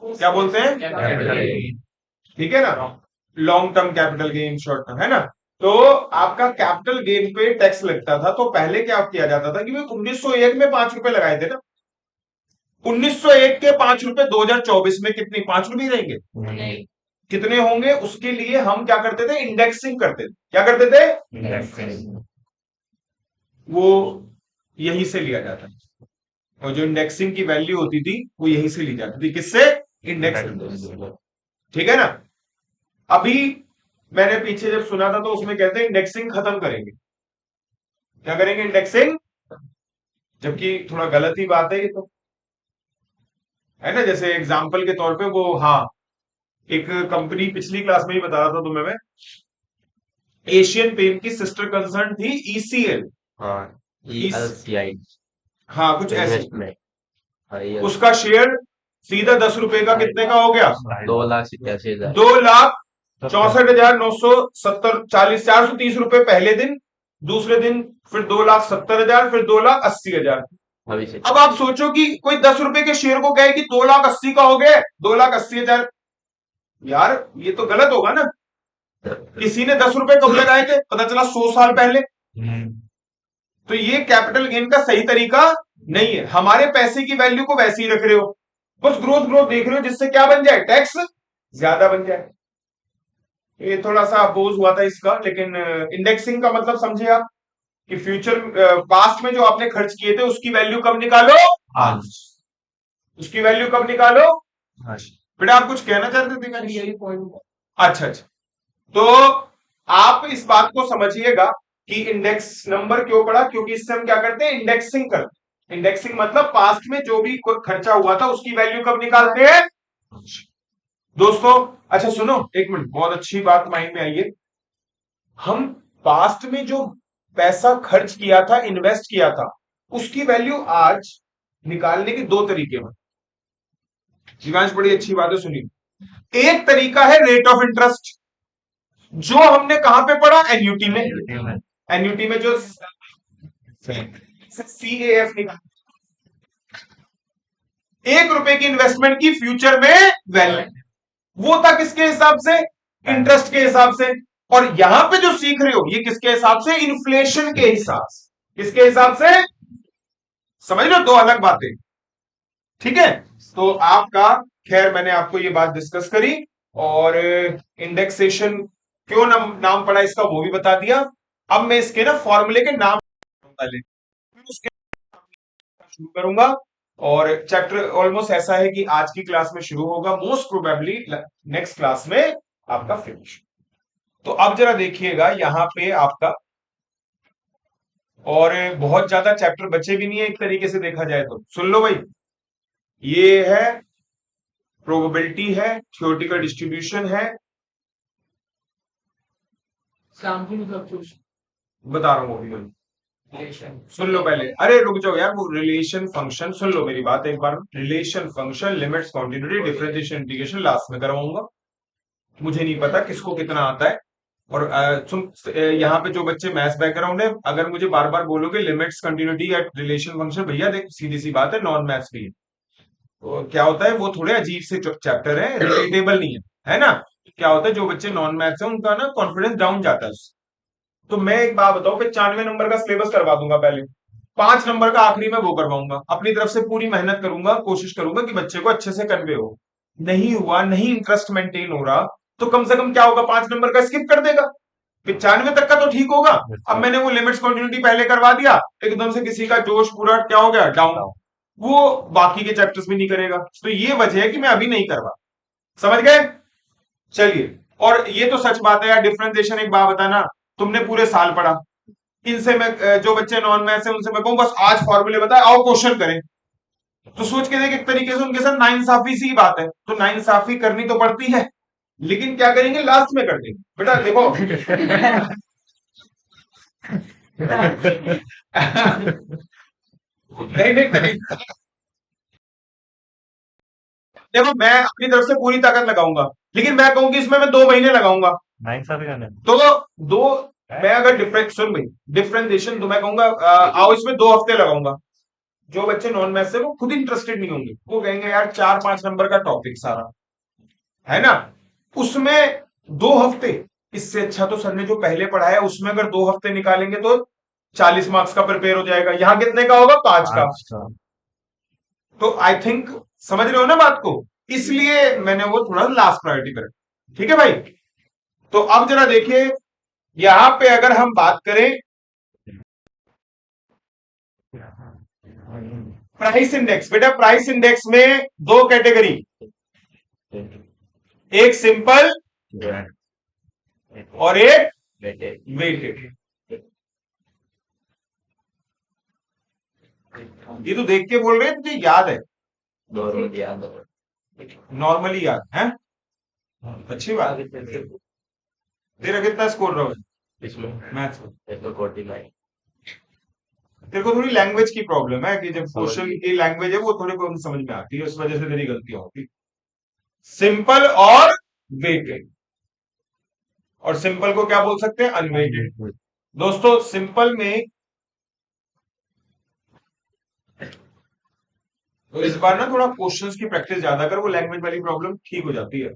क्या बोलते हैं? Capital gain. ठीक है ना? Long term capital gain, short term, है ना? तो आपका कैपिटल गेन पे टैक्स लगता था। तो पहले क्या किया जाता था कि भाई 1901 में 5 रुपए लगाए थे ना, 1901 के 5 रुपए 2024 में कितने? 5 रुपए रहेंगे? नहीं। कितने होंगे? उसके लिए हम क्या करते थे? इंडेक्सिंग करते थे। क्या करते थे? इंडेक्सिंग। वो यहीं से लिया जाता है, और जो इंडेक्सिंग की वैल्यू होती थी वो यहीं से ली जाती थी। किससे? इंडेक्स। ठीक है ना? अभी मैंने पीछे जब सुना था तो उसमें कहते हैं इंडेक्सिंग खत्म करेंगे। क्या करेंगे? इंडेक्सिंग। जबकि थोड़ा गलत ही बात है ये तो, है ना? जैसे एग्जाम्पल के तौर पे वो, हाँ, एक कंपनी पिछली क्लास में ही बता रहा था तुम्हें मैं, एशियन पेंट की सिस्टर कंसर्न थी ईसीएल।
हाँ, ELCI
हाँ कुछ ऐसे।
इन्वेस्टमेंट, हाँ, ये
उसका शेयर सीधा 10 रुपए का कितने का हो गया?
2,87,000।
2,64,970, 430 रुपए पहले दिन, दूसरे दिन फिर 2,70,000, फिर 2,80,000।
अभी से
अब आप सोचो कि कोई 10 रुपए के शेयर को कहे कि 2,80,000 का हो गया, 2,80,000, यार ये तो गलत होगा ना। किसी ने 10 रुपए कब लगाए थे? पता चला 100 साल पहले। तो ये कैपिटल गेन का सही तरीका नहीं है। हमारे पैसे की वैल्यू को वैसे ही रख रहे हो, बस ग्रोथ ग्रोथ देख रहे हो, जिससे क्या बन जाए? टैक्स ज्यादा बन जाए। ये थोड़ा सा अपोज हुआ था इसका, लेकिन इंडेक्सिंग का मतलब समझे आप कि फ्यूचर, पास्ट में जो आपने खर्च किए थे उसकी वैल्यू कब निकालो? आज। उसकी वैल्यू कब निकालो? आज। बेटा आप कुछ कहना चाहते थे? यही पॉइंट। अच्छा अच्छा, तो आप इस बात को समझिएगा कि इंडेक्स नंबर क्यों पड़ा, क्योंकि इससे हम क्या करते हैं? इंडेक्सिंग करते हैं। इंडेक्सिंग मतलब पास्ट में जो भी खर्चा हुआ था उसकी वैल्यू कब निकालते हैं? दोस्तों अच्छा सुनो, एक मिनट, बहुत अच्छी बात माइंड में आई है। हम पास्ट में जो पैसा खर्च किया था, इन्वेस्ट किया था, उसकी वैल्यू आज निकालने के दो तरीके हैं। जीवांश बड़ी अच्छी बात है, सुनिए। एक तरीका है रेट ऑफ इंटरेस्ट, जो हमने कहां पे पढ़ा? एनयूटी में। एनयूटी में जो CAF निकाल, 1 रुपए की इन्वेस्टमेंट की फ्यूचर में वैल्यू, वो था किसके हिसाब से? इंटरेस्ट के हिसाब से। और यहां पे जो सीख रहे हो ये किसके हिसाब से? इन्फ्लेशन के हिसाब से। किसके हिसाब से? समझ लो, दो अलग बातें। ठीक है, तो आपका, खैर मैंने आपको ये बात डिस्कस करी, और इंडेक्सेशन क्यों नाम पड़ा इसका वो भी बता दिया। अब मैं इसके ना फॉर्मूले के नाम उसके शुरू करूंगा। और चैप्टर ऑलमोस्ट ऐसा है कि आज की क्लास में शुरू होगा, मोस्ट प्रोबेबली नेक्स्ट क्लास में आपका फिनिश। तो अब जरा देखिएगा यहाँ पे आपका, और बहुत ज्यादा चैप्टर बचे भी नहीं है एक तरीके से देखा जाए तो। सुन लो भाई, ये है प्रोबेबिलिटी है, थ्योरेटिकल डिस्ट्रीब्यूशन है, बता रहा हूँ अभी मैं। सुन लो पहले, अरे रुक जाओ यार, वो रिलेशन फंक्शन सुन लो मेरी बात एक बार। Relation function, limits, continuity, differentiation, integration last में करवाऊंगा। मुझे नहीं पता किसको कितना आता है। और यहाँ पे जो बच्चे मैथ्स बैकग्राउंड है, अगर मुझे बार बार बोलोगे लिमिट्स, कंटिन्यूटी या रिलेशन फंक्शन, भैया देख सीधी सी बात है, नॉन मैथ्स भी है। तो क्या होता है, वो थोड़े अजीब से चैप्टर है, रिलेटेबल नहीं है ना। क्या होता है, जो बच्चे नॉन मैथ्स है उनका ना कॉन्फिडेंस डाउन जाता है उससे। तो मैं एक बात बताऊं, 95 नंबर का सिलेबस करवा दूंगा पहले, 5 नंबर का आखिरी में वो करवाऊंगा। अपनी तरफ से पूरी मेहनत करूंगा, कोशिश करूंगा कि बच्चे को अच्छे से कन्वे हो। नहीं हुआ, नहीं इंटरेस्ट मेंटेन हो रहा, तो कम से कम क्या होगा, 5 नंबर का स्किप कर देगा। 95 तक का तो ठीक होगा। अब मैंने वो लिमिट्स कंटिन्यूटी पहले करवा दिया, एकदम से किसी का जोश पूरा क्या हो गया, डाउन, वो बाकी के चैप्टर्स भी नहीं करेगा। तो ये वजह है कि मैं अभी नहीं करवा। समझ गए? चलिए, और ये तो सच बात है यार, डिफरेंशिएशन एक बात बताना, तुमने पूरे साल पढ़ा। इनसे मैं जो बच्चे नॉन मैथ्स है उनसे मैं कहूँ बस आज फॉर्मूले बताए, आओ क्वेश्चन करें। तो सोच के देख, एक तरीके से उनके साथ नाइंसाफी सी बात है, तो नाइंसाफी करनी तो पड़ती है, लेकिन क्या करेंगे, लास्ट में कर देंगे बेटा, देखो। नहीं नहीं नहीं, देखो मैं अपनी तरफ से पूरी ताकत लगाऊंगा, लेकिन मैं कहूंगी इसमें मैं 2 महीने लगाऊंगा।
नाइंसाफी करने
तो दो, मैं अगर डिफरेंस सुन भाई, डिफरेंशिएशन तो मैं कहूंगा आओ इसमें 2 हफ्ते लगाऊंगा। जो बच्चे नॉन मैथ्स से वो खुद इंटरेस्टेड नहीं होंगे, वो कहेंगे यार 4-5 नंबर का टॉपिक सारा है ना, उसमें 2 हफ्ते, इससे अच्छा तो सर ने जो पहले पढ़ाया उसमें अगर 2 हफ्ते निकालेंगे तो 40 मार्क्स का प्रिपेयर हो जाएगा। यहाँ कितने का होगा, 5 का।
अच्छा
तो आई थिंक समझ रहे हो ना बात को, इसलिए मैंने वो थोड़ा लास्ट प्रायोरिटी पर। ठीक है भाई, तो अब जरा देखिए, यहां पे अगर हम बात करें प्राइस इंडेक्स, बेटा प्राइस इंडेक्स में 2 कैटेगरी, एक सिंपल और एक वेटेड। ये तो देख के बोल रहे हैं, तुझे याद है, नॉर्मली याद है, अच्छी बात। तेरा कितना स्कोर रहा है मैथ्स में? तेरे को थोड़ी लैंग्वेज की प्रॉब्लम है कि जब क्वेश्चन की लैंग्वेज है वो थोड़ी बहुत समझ में आती है, उस वजह से तेरी गलतियां होती। सिंपल और वेटेड, और सिंपल को क्या बोल सकते हैं, अनवेटेड। दोस्तों सिंपल में तो इस बार ना थोड़ा क्वेश्चंस की प्रैक्टिस ज्यादा कर, वो लैंग्वेज वाली प्रॉब्लम ठीक हो जाती है।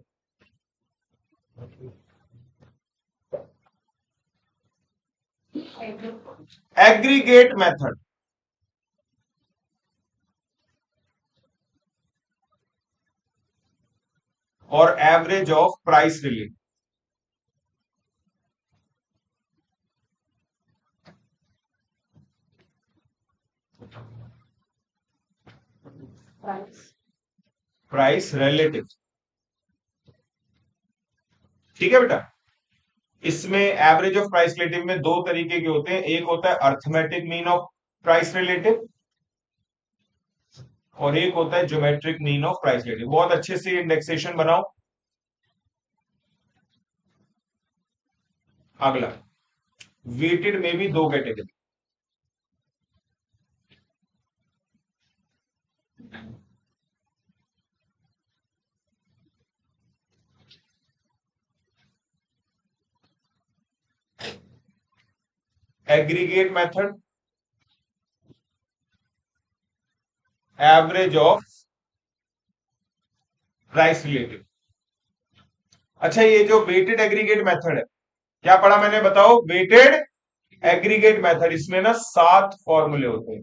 एग्रीगेट मेथड और average of price relief. Price relative, ठीक है बेटा। इसमें एवरेज ऑफ प्राइस रिलेटिव में 2 तरीके के होते हैं, एक होता है arithmetic mean of price relative, और एक होता है geometric mean of price relative. बहुत अच्छे से इंडेक्सेशन बनाओ। अगला, वेटेड में भी 2 category, aggregate method, average of price relative. अच्छा, ये जो वेटेड एग्रीगेट मेथड है, क्या पढ़ा मैंने, बताओ, वेटेड एग्रीगेट मेथड, इसमें ना 7 फॉर्मूले होते हैं,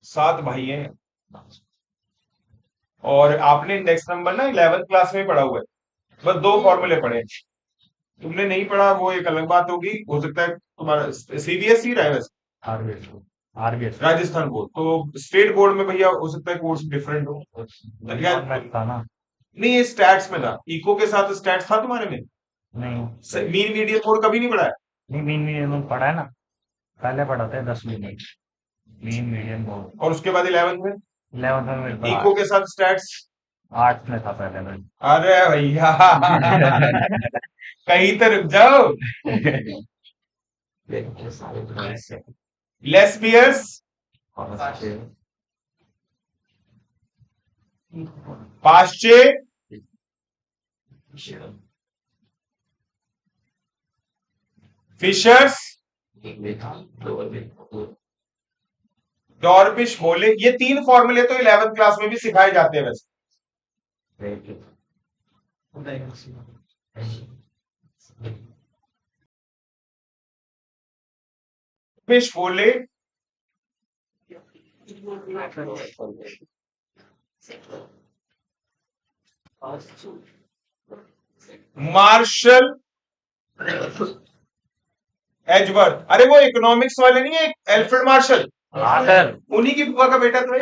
7 भाई हैं। और आपने इंडेक्स नंबर ना 11th क्लास में पढ़ा हुआ है, बस 2 फॉर्मूले पढ़े। तुमने नहीं पढ़ा वो एक अलग बात होगी, हो सकता है तुम्हारा सीबीएसई रहा है वैसे।
RBS
Rajasthan board. तो स्टेट बोर्ड में भैया हो सकता है कोर्स डिफरेंट हो।
में था ना।
नहीं, ये स्टैट्स में था, इको के साथ स्टैट्स था तुम्हारे में।
नहीं
मीन मीडियम बोर्ड कभी नहीं पढ़ा है?
नहीं, मीन मीडियम पढ़ा है ना, पहले पढ़ा था 10वीं में मीन मीडियम बोर्ड।
और उसके बाद 11th में
11th में मेरे पास
इको के साथ स्टैट्स?
आर्ट्स में था पहले में।
अरे भैया कहीं तो रुक जाओ। लेस्बियस पाश्चे फिशर्स डॉर्बिश बोले, ये 3 फॉर्मूले तो 11th क्लास में भी सिखाए जाते हैं वैसे। फिश बोले मार्शल एजवर्थ, अरे वो इकोनॉमिक्स वाले नहीं है, एल्फ्रेड मार्शल,
हाँ सर।
उन्हीं की बुआ का बेटा तो है।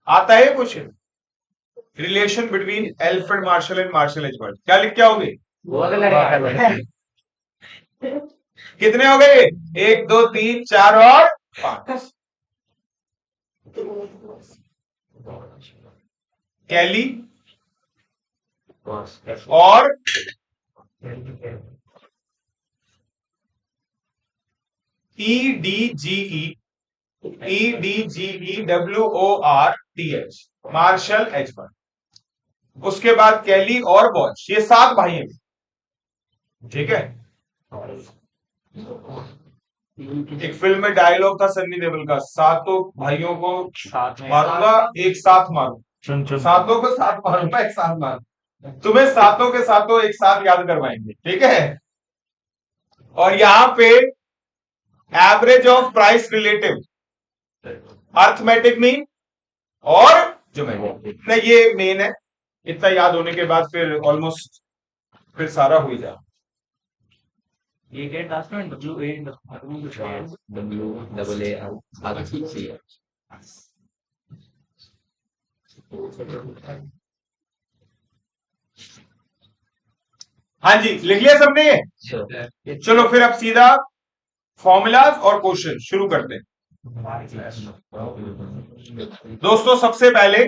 आता है question, relation between Alfred Marshall and Marshall Edgeworth, क्या लिख के आओगे? कितने हो गए? 1 2 3 4 और 5। कैली और EDGEWORTH, मार्शल एजवर्थ। उसके बाद कैली और बॉच, ये 7 भाई हैं। ठीक है, एक फिल्म में डायलॉग था सन्नी देओल का, सातों भाइयों को मारूंगा एक साथ मारूंगा,
चुन चुन
सातों को साथ मारूंगा एक साथ मारूंगा। तुम्हें सातों के सातों एक साथ याद करवाएंगे, ठीक है। और यहां पे average of price relative, arithmetic mean और ज्योमेट्रिक, ये मेन है। इतना याद होने के बाद फिर ऑलमोस्ट फिर सारा हो ही जाए।
ये गेट लास्ट में
हाँ जी, लिख लिया सबने ये? चलो फिर अब सीधा फॉर्मूलाज और क्वेश्चन शुरू करते हैं। दोस्तों सबसे पहले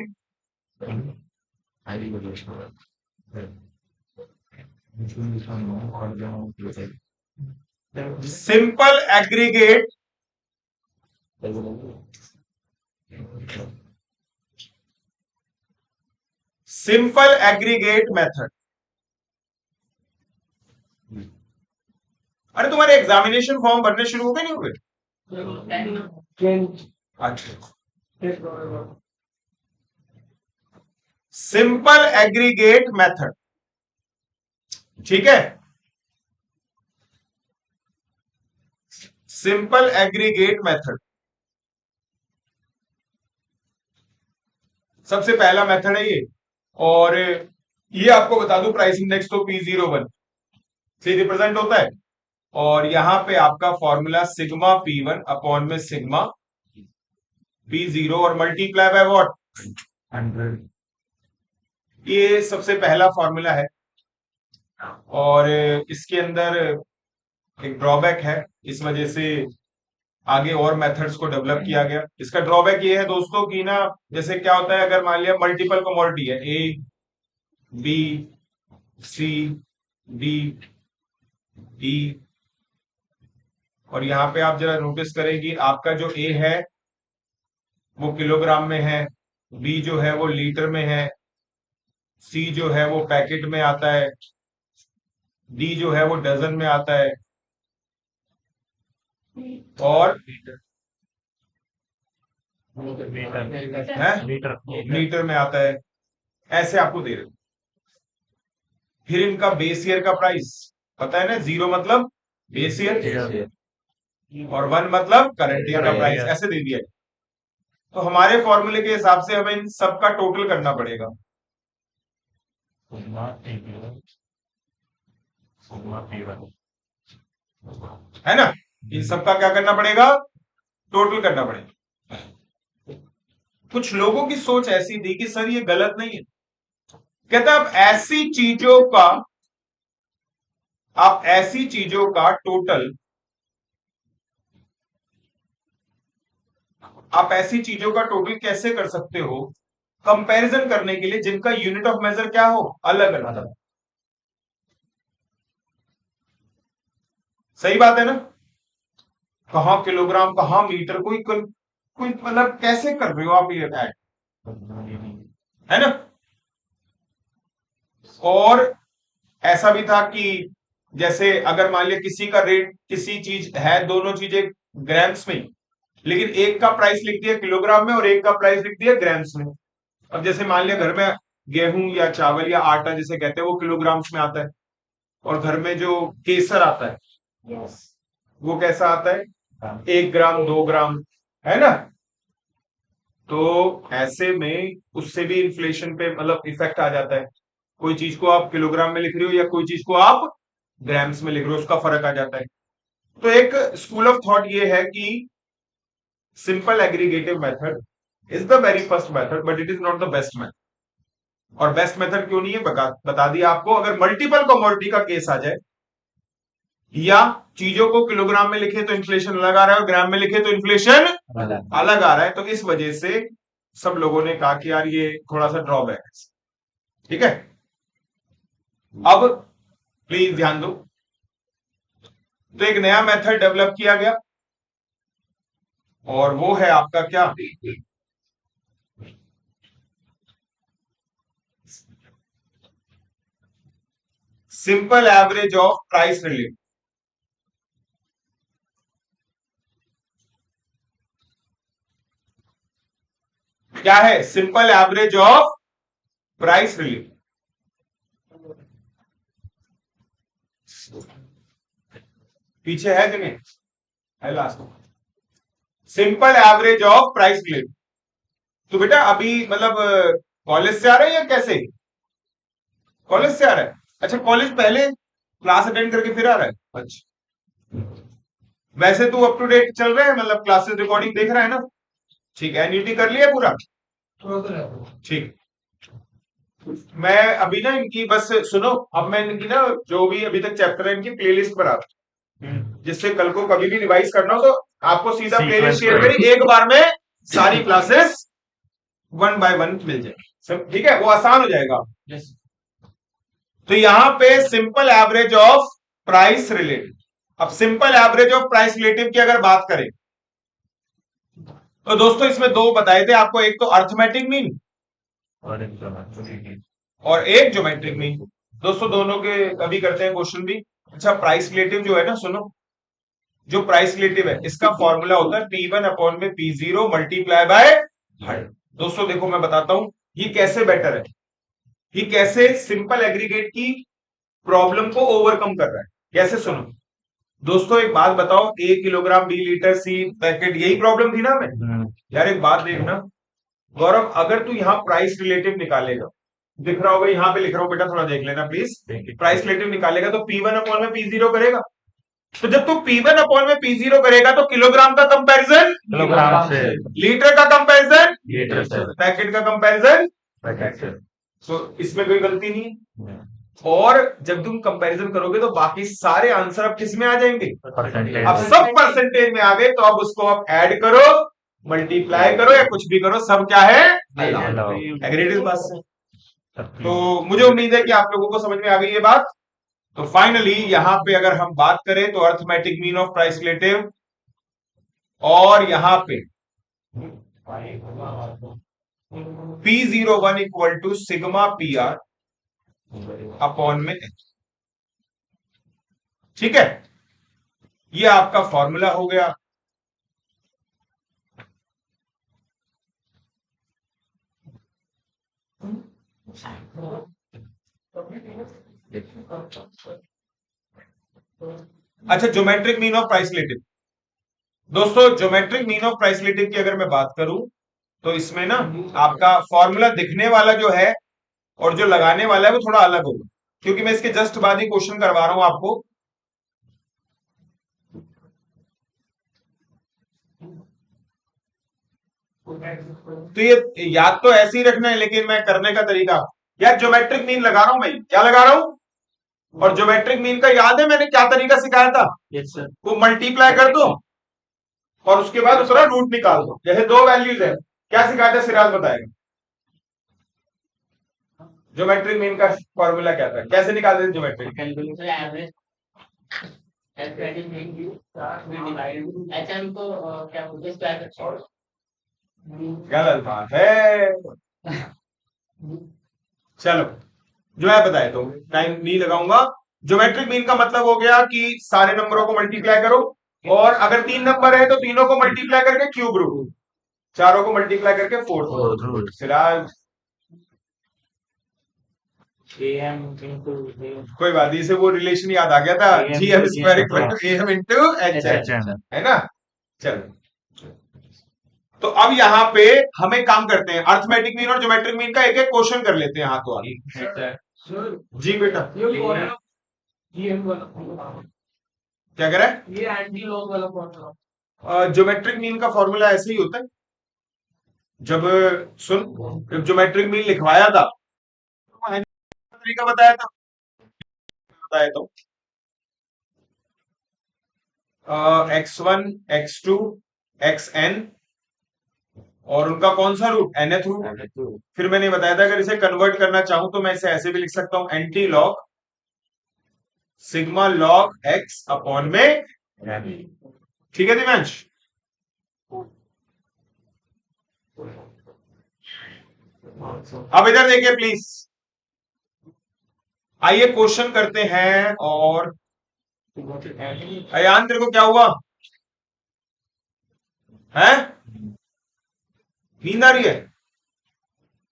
सिंपल एग्रीगेट मेथड। अरे तुम्हारे एग्जामिनेशन फॉर्म भरने शुरू हो गए नहीं हुए? अच्छा, सिंपल एग्रीगेट मेथड, ठीक है। सिंपल एग्रीगेट मेथड सबसे पहला मेथड है ये। और ये आपको बता दूं, प्राइस इंडेक्स तो P01 से रिप्रेजेंट होता है। और यहां पे आपका फॉर्मूला सिग्मा P1 अपॉन में सिग्मा P0 और मल्टीप्लाई बाय व्हाट 100। ये सबसे पहला फॉर्मूला है। और इसके अंदर एक ड्रॉबैक है, इस वजह से आगे और मेथड्स को डेवलप किया गया। इसका ड्रॉबैक ये है दोस्तों कि ना, जैसे क्या होता है, अगर मान लिया मल्टीपल कमोडिटी है, A B C D E, और यहां पे आप जरा नोटिस करेंगे, आपका जो ए है वो किलोग्राम में है, बी जो है वो लीटर में है, सी जो है वो पैकेट में आता है, डी जो है वो डजन में आता है, और लीटर में आता है। ऐसे आपको दे रहे। फिर इनका बेस ईयर का प्राइस पता है ना, 0 मतलब बेस ईयर और 1 मतलब करंट ईयर का प्राइस, ऐसे दे दिया है। तो हमारे फॉर्मूले के हिसाब से हमें इन सबका टोटल करना पड़ेगा, है ना। इन सबका क्या करना पड़ेगा? टोटल करना पड़ेगा। कुछ लोगों की सोच ऐसी थी कि सर ये गलत नहीं है, कहता आप ऐसी चीजों का टोटल, आप ऐसी चीजों का टोटल कैसे कर सकते हो कंपैरिजन करने के लिए जिनका यूनिट ऑफ मेजर क्या हो, अलग अलग। सही बात है ना? कहां किलोग्राम, कहां मीटर, कोई कोई मतलब कैसे कर रहे हो आप ये ऐड, है ना? और ऐसा भी था कि जैसे अगर मान लिया किसी का रेट, किसी चीज है, दोनों चीजें ग्राम्स में, लेकिन एक का प्राइस लिख दिया किलोग्राम में और एक का प्राइस लिख दिया ग्राम्स में। अब जैसे मान लिया घर में गेहूं या चावल या आटा जिसे कहते हैं वो किलोग्राम्स में आता है, और घर में जो केसर आता है वो कैसा आता है, 1 ग्राम 2 ग्राम, है ना? तो ऐसे में उससे भी इन्फ्लेशन पे मतलब इफेक्ट आ जाता है। कोई चीज को आप किलोग्राम में लिख रहे हो या कोई चीज को आप ग्राम्स में लिख रहे हो, उसका फर्क आ जाता है। तो एक स्कूल ऑफ थॉट ये है कि simple aggregative method is the very first method but it is not the best method. और बेस्ट मेथड क्यों नहीं है बता दिया आपको। अगर मल्टीपल कमोडिटी का केस आ जाए या चीजों को किलोग्राम में लिखे तो इन्फ्लेशन अलग आ रहा है और ग्राम में लिखे तो इन्फ्लेशन अलग आ रहा है, तो इस वजह से सब लोगों ने कहा कि यार ये थोड़ा सा ड्रॉबैक है। ठीक है, अब प्लीज ध्यान दो। तो एक नया मेथड डेवलप किया गया और वो है आपका क्या, simple average of price relative. क्या है? Simple average of price relative. पीछे है जगह, है last. Simple average of price relative. तो बेटा अभी मतलब कॉलेज से आ रहे हैं या कैसे? कॉलेज से आ रहा है? अच्छा, कॉलेज पहले क्लास अटेंड करके फिर आ रहा है? अच्छा, वैसे तू अप टू डेट चल रहे हैं, मतलब क्लासेस रिकॉर्डिंग देख रहा है ना? ठीक है, एन्युटी कर लिया पूरा? ठीक। मैं अभी ना इनकी बस सुनो, अब मैं इनकी ना जो भी अभी तक चैप्टर है इनकी प्लेलिस्ट बना रहा हूं, जिससे कल को कभी भी रिवाइज करना हो तो आपको सीधा प्लेलिस्ट शेयर करी, एक बार में सारी क्लासेस 1 बाय 1 मिल जाएगी सब। ठीक है, वो आसान हो जाएगा। तो यहां पे simple average of price relative. अब simple average of price relative की अगर बात करें तो दोस्तों इसमें दो बताए थे आपको, एक तो अर्थमेटिक मीन और एक ज्योमेट्रिक मीन। दोस्तों दोनों के अभी करते हैं क्वेश्चन भी। अच्छा, प्राइस रिलेटिव जो है ना, सुनो, जो प्राइस रिलेटिव है इसका फॉर्मूला होता है P1 अपॉन में P0 मल्टीप्लाई बाय 100। दोस्तों देखो मैं बताता हूं ये कैसे बेटर है, ये कैसे सिंपल एग्रीगेट की प्रॉब्लम को ओवरकम कर रहा है, कैसे सुनो। दोस्तों एक बात बताओ, A kilogram B litre C packet, यही प्रॉब्लम थी ना हमें? यार एक बात देखना गौरव, अगर तू यहाँ प्राइस रिलेटिव निकालेगा, दिख रहा होगा यहाँ पे लिख रहा हूं बेटा, थोड़ा देख लेना प्लीज। प्राइस रिलेटिव निकालेगा तो P1 अपॉन में P0 करेगा। तो जब तू P1 अपॉन में P0 करेगा तो किलोग्राम का कंपैरिजन
किलोग्राम से,
लीटर का कंपैरिजन
लीटर से,
पैकेट का कंपैरिजन।
पैकेट से।
तो इसमें कोई गलती नहीं है। और जब तुम कंपैरिजन करोगे तो बाकी सारे आंसर अब किस में आ जाएंगे?
परसेंटेज।
अब सब परसेंटेज में आ गए, तो अब उसको आप ऐड करो, मल्टीप्लाई करो या कुछ भी करो, सब क्या है? एग्रीड इस बात से। तो मुझे उम्मीद है कि आप लोगों को समझ में आ गई ये बात। तो फाइनली यहां पे अगर हम बात करें तो arithmetic mean of price relative, और यहां पे P01 equal to sigma PR upon में H। ठीक है, ये आपका फॉर्मूला हो गया। अच्छा, geometric mean of price relative. दोस्तों geometric mean of price relative की अगर मैं बात करूं तो इसमें ना आपका फॉर्मूला दिखने वाला जो है और जो लगाने वाला है वो थोड़ा अलग होगा, क्योंकि मैं इसके जस्ट बाद ही क्वेश्चन करवा रहा हूं आपको। तो ये याद तो ऐसे ही रखना है, लेकिन मैं करने का तरीका, यार ज्योमेट्रिक मीन लगा रहा हूं भाई, क्या लगा रहा हूं? और ज्योमेट्रिक मीन का याद है मैंने क्या तरीका सिखाया था? वो मल्टीप्लाई कर दो और उसके बाद उसका रूट निकाल दो, जैसे दो वैल्यूज है, क्या सिखाया था सिराज बताएगा। ज्योमेट्रिक मीन का फॉर्मूला क्या था, कैसे निकालते थे ज्योमेट्रिक? गलत बात है, चलो जो है बताए तो टाइम नहीं लगाऊंगा। ज्योमेट्रिक मीन का मतलब हो गया कि सारे नंबरों को मल्टीप्लाई करो, और अगर तीन नंबर है तो तीनों को मल्टीप्लाई करके क्यूब रूट, चारों को मल्टीप्लाई करके फोर्थ रूट। सिराज कोई बात नहीं, इसे वो रिलेशन याद आ गया था, G M square equal to A M into H M, है ना। चलो, तो अब यहाँ पे हम एक काम करते हैं, अर्थमेटिक मीन और ज्योमेट्रिक मीन का एक एक क्वेश्चन कर लेते हैं हाथों हाथ। जी बेटा क्या कह रहा है?
ये एंटी लॉग वाला फॉर्मूला।
ज्योमेट्रिक मीन का फॉर्मूला ऐसे ही होता है। जब सुन, जब ज्योमेट्रिक मीन लिखवाया था तो तरीका बताया तो x1 x2 xn, और उनका कौन सा रूट, nth रूट। फिर मैंने बताया था अगर इसे कन्वर्ट करना चाहूं तो मैं इसे ऐसे भी लिख सकता हूं, anti log sigma log x upon में, ठीक है दिव्यांश। अब इधर देखिए प्लीज, आइए क्वेश्चन करते हैं। और अयान तेरे को क्या हुआ है, नींद आ रही है?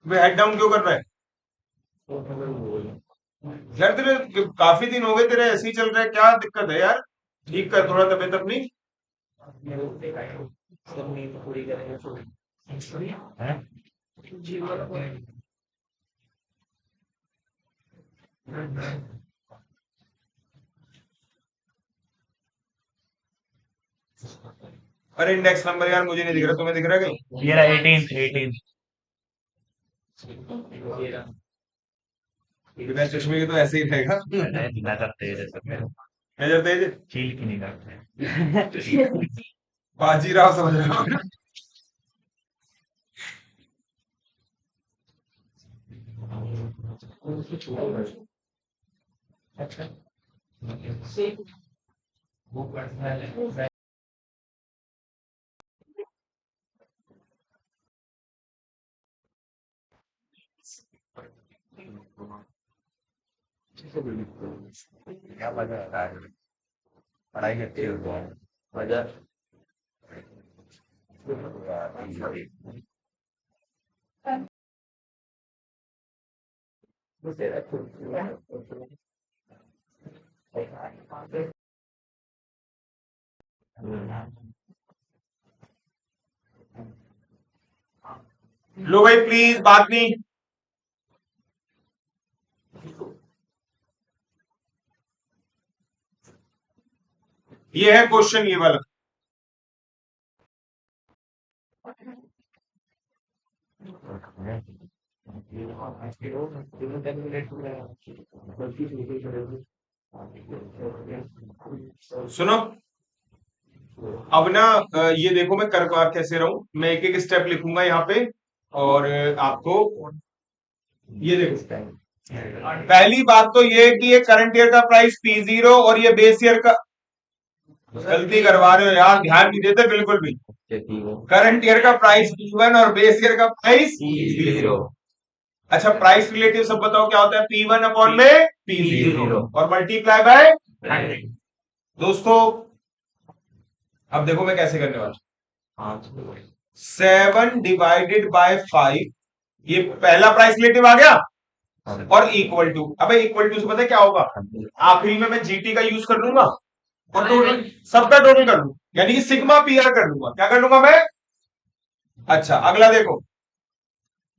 वे हेड डाउन क्यों कर रहा है यार? तेरे काफी दिन हो गए, तेरे ऐसे ही चल रहा है, क्या दिक्कत है यार? ठीक कर थोड़ा तबीयत अपनी। अरे इंडेक्स नंबर यार मुझे नहीं दिख रहा, तुम्हें दिख रहा है कहीं?
ये रहा 18
बिना चश्मे के तो ऐसे ही रहेगा।
नजर तेज है सब मेरे,
नजर तेज,
चील की नहीं करते।
बाजीराव समझ रहा हूँ।
अच्छा क्या मजा आ रहा है, पढ़ाई करते हो मजा।
लो भाई प्लीज, बात नहीं। ये है क्वेश्चन, ये वाला। सुनो, अब ना ये देखो मैं कर पा कैसे रहा हूं, मैं एक एक स्टेप लिखूंगा यहाँ पे, और आपको ये देखो। पहली बात तो ये कि ये करंट ईयर का प्राइस P0 और ये बेस ईयर का, गलती करवा रहे हो यार, ध्यान नहीं देते बिल्कुल भी। करंट ईयर का प्राइस P1 और बेस ईयर का प्राइस P0। अच्छा, प्राइस रिलेटिव सब बताओ क्या होता है, P1 अपॉन में P0 और मल्टीप्लाई बाय। दोस्तों अब देखो मैं कैसे करने वाला, 7 डिवाइडेड बाय 5, ये पहला प्राइस रिलेटिव आ गया, और इक्वल टू, अबे इक्वल टू से पता है क्या होगा, आखिरी में मैं जीटी का यूज कर लूंगा और टोटल सबका टोटल कर लूंगा, यानी कि सिग्मा पीआर कर लूंगा। क्या कर लूंगा मैं? अच्छा अगला देखो,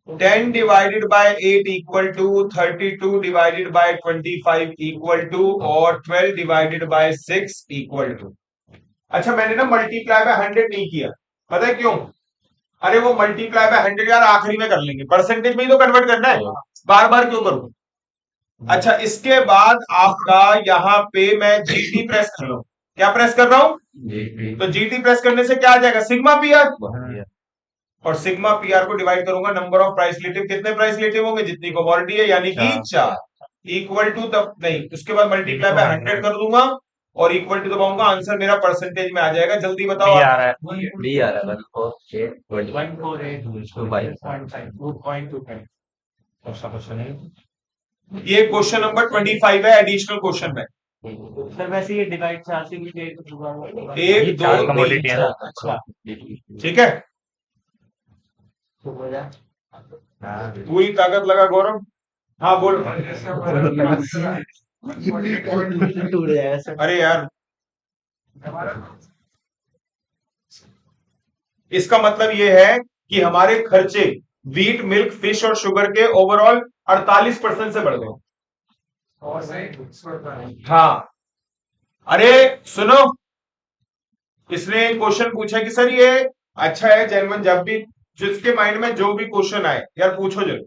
10 divided by 8 equal to 32 divided by 25 equal to, और 12 डिवाइडेड बाय 6 इक्वल टू। अच्छा मैंने ना मल्टीप्लाई बाय 100 नहीं किया, पता है क्यों? अरे वो मल्टीप्लाई बाय 100 यार आखिरी में कर लेंगे, परसेंटेज में ही तो कन्वर्ट करना है, बार बार क्यों करूं। अच्छा, इसके बाद आपका यहाँ पे मैं जीटी प्रेस कर रहा हूं, क्या प्रेस कर रहा हूं, तो जीटी प्रेस करने से क्या आ जाएगा, सिग्मा पीआर, और सिग्मा पीआर को डिवाइड करूंगा नंबर ऑफ प्राइस रिलेटिव, कितने प्राइस रिलेटिव होंगे, जितनी कमोडिटी है, यानी कि 4, इक्वल टू, तब नहीं उसके बाद मल्टीप्लाई बाय 100 कर दूंगा और इक्वल टू दबाऊंगा, आंसर मेरा परसेंटेज में आ जाएगा, जल्दी बताओ।
आ रहा है,
बी आ रहा है
148 ऐसा कुछ नहीं।
ये क्वेश्चन नंबर 25 है, एडिशनल क्वेश्चन में।
सर वैसे ये डिवाइड चार से भी
एक,
ये
दो,
चार
तीन,
कमोडिटी है ना।
अच्छा
ठीक है, पूरी ताकत लगा गौरव, हाँ बोल।
टूट जाएगा सर।
अरे यार, इसका मतलब ये है कि हमारे खर्चे वीट, मिल्क, फिश और शुगर के ओवरऑल 48% से बढ़ गए। हाँ, अरे सुनो, इसने क्वेश्चन पूछा कि सर ये अच्छा है जेनवन, जब भी जिसके माइंड में जो भी क्वेश्चन आए यार पूछो जरूर।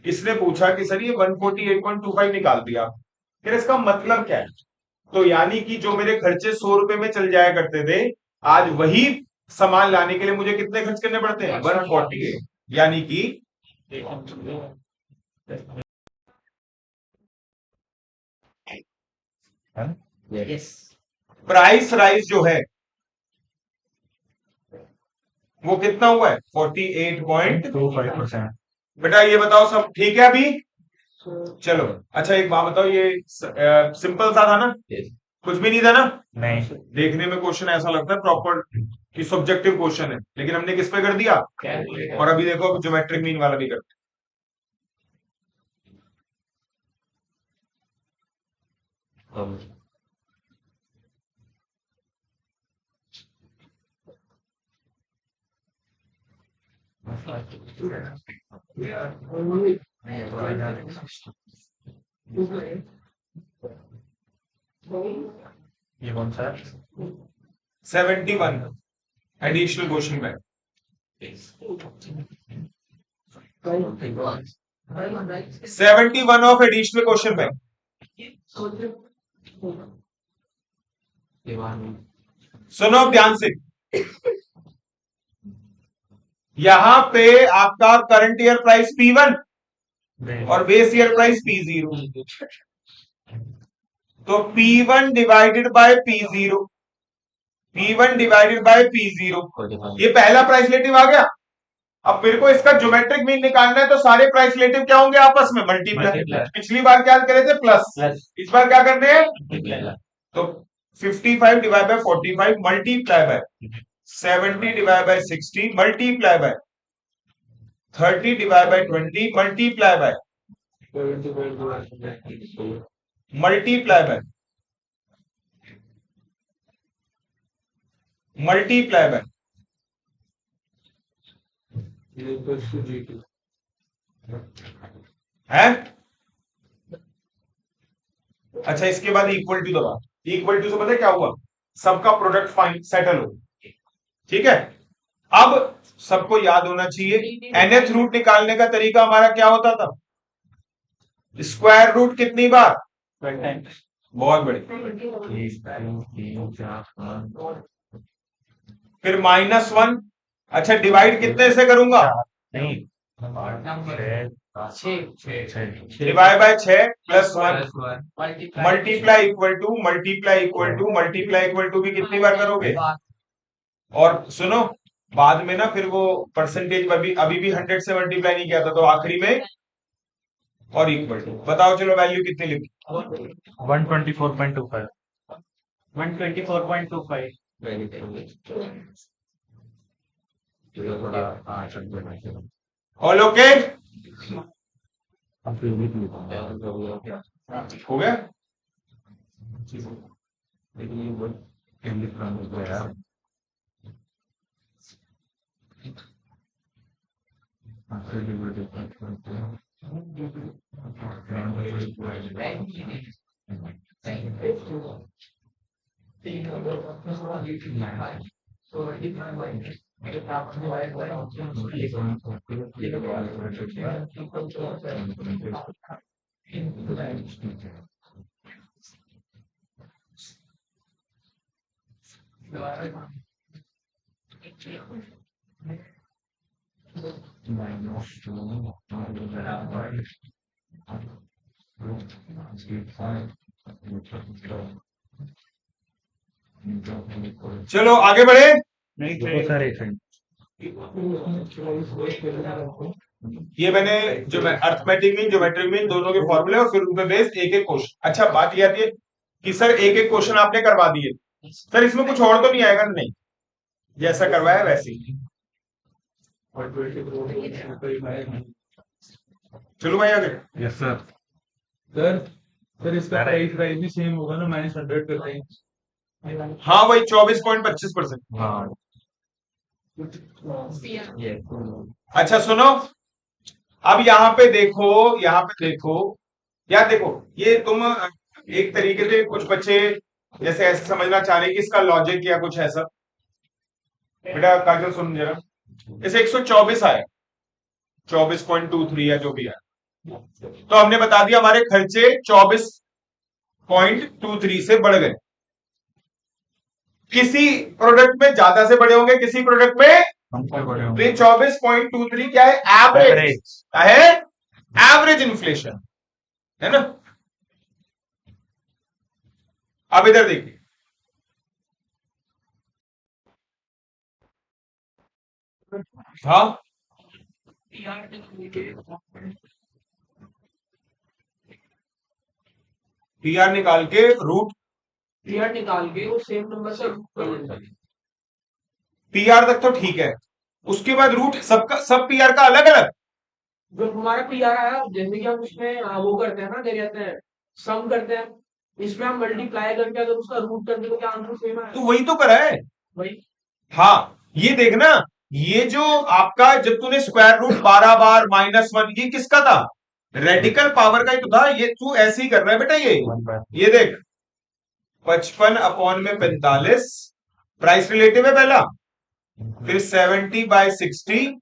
इसने पूछा कि सर ये 148.25 निकाल दिया, फिर इसका मतलब क्या है, तो यानी कि जो मेरे खर्चे 100 रुपए में चल जाया करते थे, आज वही सामान लाने के लिए मुझे कितने खर्च करने पड़ते हैं, 148, यानी कि
यस
प्राइस राइज जो है वो कितना हुआ है, 48.25%। बेटा ये बताओ सब ठीक है अभी, चलो अच्छा एक बात बताओ, ये सिंपल सा था ना, कुछ भी नहीं था ना,
नहीं,
देखने में क्वेश्चन ऐसा लगता है प्रॉपर कि सब्जेक्टिव क्वेश्चन है, लेकिन हमने किस पे कर दिया, और अभी देखो ज्योमेट्रिक मीन वाला भी करते
ये कौन सा है?
71 additional question bank, 71 of additional question bank. सुनो ध्यान से, यहां पे आपका करंट ईयर प्राइस P1 और बेस ईयर प्राइस P0, तो P1 divided by P0, P1 divided by P0, ये पहला प्राइस रिलेटिव आ गया। अब मेरे को इसका ज्योमेट्रिक मीन निकालना है, तो सारे प्राइस रिलेटिव क्या होंगे, आपस में मल्टीप्लाई। पिछली बार क्या करे थे, प्लस, इस बार क्या करने हैं, तो 55 divide by 45 multiply by 70 divide by 60 multiply by 30 divide by 20 multiply by multiply by multiply by है। अच्छा इसके बाद इक्वल टू दबा, इक्वल टू से पता है क्या हुआ, सबका प्रोडक्ट फाइन सेटल हो, ठीक है। अब सबको याद होना चाहिए nth रूट निकालने का तरीका हमारा क्या होता था, स्क्वायर रूट कितनी बार, बहुत बड़ी, फिर -1, अच्छा डिवाइड कितने से करूंगा, divide by 6 plus 1 multiply equal to multiply equal to multiply equal to भी कितनी बार करोगे, और सुनो बाद में ना फिर वो परसेंटेज अभी भी 100 से मल्टीप्लाई नहीं किया था, तो आखिरी में और इक्वल टू, बताओ चलो वैल्यू कितनी लिखी,
124.25
ऑल ओके, हो गया। चलो आगे बढ़े।
देखो सर एक सेकंड।
ये मैंने जो अर्थमेटिक मीन ज्योमेट्रिक मीन दोनों के फॉर्मूले और फिर उन पे बेस्ड एक एक क्वेश्चन। अच्छा बात ये आती है कि सर एक एक क्वेश्चन आपने करवा दिए, सर इसमें कुछ और तो नहीं आएगा? नहीं, जैसा करवाया वैसे ही। चलो भाई आगे।
Yes sir.
सर सर इसका प्राइस भी सेम होगा ना, -100 करते हैं।
हाँ वही 24.25%।
हाँ
अच्छा सुनो, अब यहाँ पे देखो, यहाँ पे देखो यार, देखो ये तुम एक तरीके से कुछ बच्चे जैसे ऐसे समझना चाह रहे हैं कि इसका लॉजिक या कुछ ऐसा। बेटा काजल सुन जरा, इसे 124 आया, 24.23 या जो भी है, तो हमने बता दिया हमारे खर्चे 24.23 से बढ़ गए। किसी प्रोडक्ट में ज्यादा से बड़े होंगे, किसी प्रोडक्ट में
हमसे बड़े
तो
होंगे।
ये 24.23 क्या है? एवरेज। क्या है? एवरेज इन्फ्लेशन है ना। अब इधर देखिए, हाँ पीआर निकाल के रूट,
पीआर निकाल के वो सेम नंबर से रूट कर देना है।
पीआर तक तो ठीक है, उसके बाद रूट सबका सब पीआर का अलग अलग।
जो हमारा पीआर आया, जैसे कि हम इसमें वो करते हैं ना, क्या कहते हैं, सम करते हैं, इसमें हम मल्टीप्लाई करके अगर उसका रूट कर दे तो क्या आंसर सेम है?
तो वही तो करा है।
वही।
हाँ ये देखना, ये जो आपका जब तूने स्क्वायर रूट 12 बार -1, ये किसका था? रेडिकल पावर का ही तो था। ये तू ऐसे ही कर रहा है बेटा। ये देख 55 में 45, प्राइस रिलेटिव है पहला, फिर 70/60,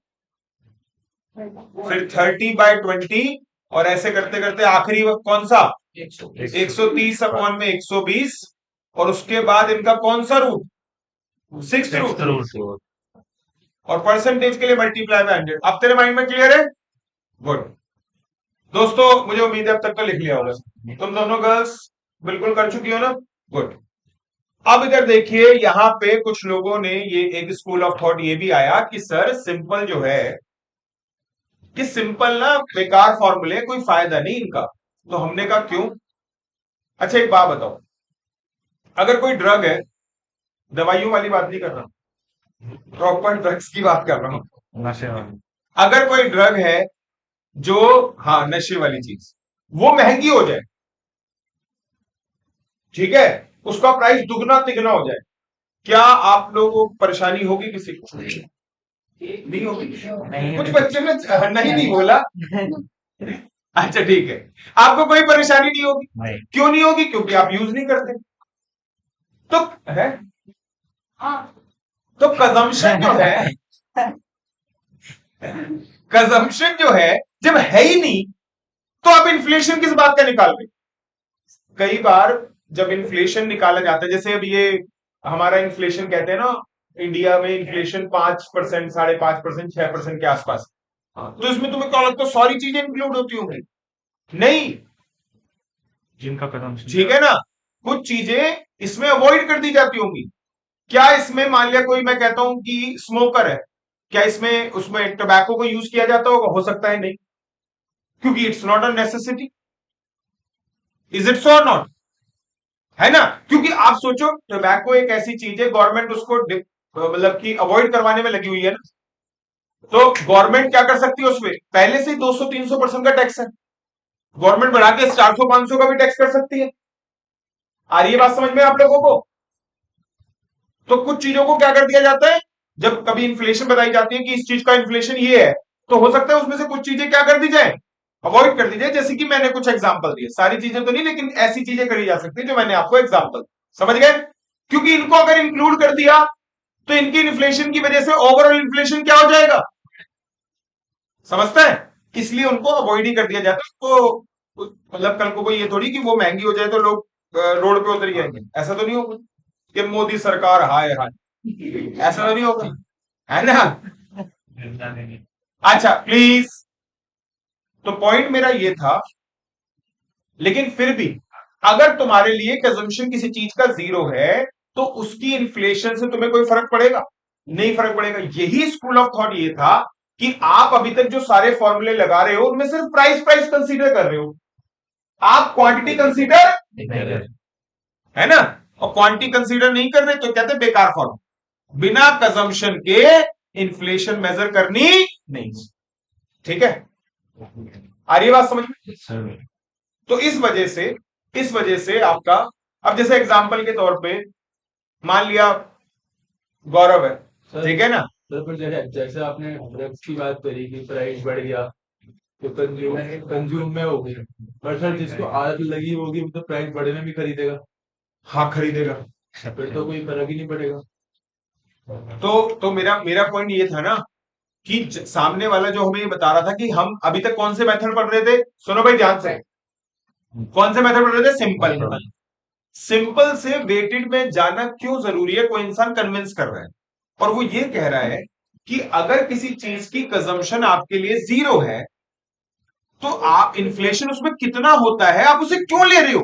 फिर 30/20, और ऐसे करते करते आखिरी वक्त कौन सा? 130 में 120, और उसके बाद इनका कौन सा रूट? 6th रूट, और परसेंटेज के लिए मल्टीप्लाई बाय 100। अब तेरे माइंड में क्लियर है? गुड दोस्तों, मुझे उम्मीद है अब तक तो लिख लिया होगा। तुम दोनों गर्ल्स बिल्कुल कर चुकी हो ना? गुड। अब इधर देखिए, यहां पे कुछ लोगों ने ये एक स्कूल ऑफ थॉट ये भी आया कि सर सिंपल जो है कि सिंपल ना बेकार फॉर्मूले, कोई फायदा नहीं इनका। तो हमने कहा क्यों? अच्छा एक बात बताओ, अगर कोई ड्रग है, दवाइयों वाली बात नहीं कर रहा, प्रॉपर ड्रग्स की बात कर रहा हूं।
नशे वाली।
अगर कोई ड्रग है जो, हाँ नशे वाली चीज, वो महंगी हो जाए, ठीक है, उसका प्राइस दुगना तिगना हो जाए, क्या आप लोगों को परेशानी होगी? किसी को नहीं होगी? कुछ बच्चे ने नहीं बोला। अच्छा ठीक है, आपको कोई परेशानी नहीं होगी।
नहीं।
क्यों नहीं होगी? क्योंकि आप यूज नहीं करते। तो है, तो कंजम्पशन जो है, कंजम्पशन जो है जब है ही नहीं, तो आप इन्फ्लेशन किस बात का निकाल रहे? कई बार जब इन्फ्लेशन निकाला जाता है, जैसे अब ये हमारा इन्फ्लेशन कहते हैं ना, इंडिया में इन्फ्लेशन 5%, 5.5%, 6% के आसपास, तो इसमें तुम्हें क्या लगता है सारी चीजें इंक्लूड होती होंगी? नहीं,
जिनका कदम
ठीक है ना, कुछ चीजें इसमें अवॉइड कर दी जाती होंगी। क्या इसमें मान लिया कोई, मैं कहता हूं कि स्मोकर है, क्या इसमें उसमें टोबैको को यूज किया जाता होगा? हो सकता है नहीं, क्योंकि it's not a necessity. Is it so और नॉट? है ना, क्योंकि आप सोचो टोबैको एक ऐसी चीज है, गवर्नमेंट उसको मतलब कि अवॉइड करवाने में लगी हुई है ना, तो गवर्नमेंट क्या कर सकती है? उसमें पहले से ही 200-300% का टैक्स है, गवर्नमेंट बढ़ा के 400-500 का भी टैक्स कर सकती है। आ रही है बात समझ में आप लोगों को? तो कुछ चीजों को क्या कर दिया जाता है, जब कभी इन्फ्लेशन बताई जाती है कि इस चीज का इन्फ्लेशन ये है, तो हो सकता है उसमें से कुछ चीजें क्या कर दी जाए? अवॉइड कर दी जाए। जैसे कि मैंने कुछ एग्जांपल दिए, सारी चीजें तो नहीं, लेकिन ऐसी चीजें करी जा सकती है जो मैंने आपको एग्जांपल, समझ गए? क्योंकि इनको अगर इंक्लूड कर दिया तो इनकी इन्फ्लेशन की वजह से ओवरऑल इन्फ्लेशन क्या हो जाएगा, समझता है? इसलिए उनको अवॉइड ही कर दिया जाता है। तो मतलब कल को कोई ये थोड़ी कि वो महंगी हो जाए तो लोग रोड पे उतर ही आएंगे, ऐसा तो नहीं होगा कि मोदी सरकार हाय हाय, ऐसा तो नहीं होगा, है ना?
मिलता नहीं।
अच्छा प्लीज, तो पॉइंट मेरा ये था, लेकिन फिर भी अगर तुम्हारे लिए कंजम्पशन किसी चीज का जीरो है तो उसकी इन्फ्लेशन से तुम्हें कोई फर्क पड़ेगा? नहीं फर्क पड़ेगा। यही स्कूल ऑफ थॉट ये था कि आप अभी तक जो सारे फॉर्मूले लगा रहे हो उनमें सिर्फ प्राइस प्राइस कंसीडर कर रहे हो, आप क्वांटिटी कंसीडर, है ना? और क्वांटिटी कंसीडर नहीं कर रहे तो कहते हैं बेकार फॉर्मूला, बिना कंजम्पशन के इन्फ्लेशन मेजर करनी नहीं। ठीक है, आ रही है बात समझ में? तो इस वजह से आपका, अब जैसे एग्जांपल के तौर पे मान लिया गौरव है,
सर
ठीक है ना?
सर पर जैसे आपने ड्रग्स की बात करी कि प्राइस बढ़ गया तो कंज्यूम में हो गई, पर सर जिसको आदत लगी होगी वो तो प्राइस बढ़े में भी खरीदेगा,
हाँ खरीदेगा।
फिर तो कोई फर्क ही नहीं पड़ेगा।
तो मेरा मेरा पॉइंट ये था ना कि सामने वाला जो हमें ये बता रहा था कि हम अभी तक कौन से मेथड पढ़ रहे थे, सुनो भाई ध्यान से, कौन से मेथड पढ़ रहे थे? सिंपल। सिंपल से वेटेड में जाना क्यों जरूरी है? कोई इंसान कन्विंस कर रहा है और वो ये कह रहा है कि अगर किसी चीज की कंजम्पशन आपके लिए जीरो है तो आप इन्फ्लेशन उसमें कितना होता है आप उसे क्यों ले रहे हो?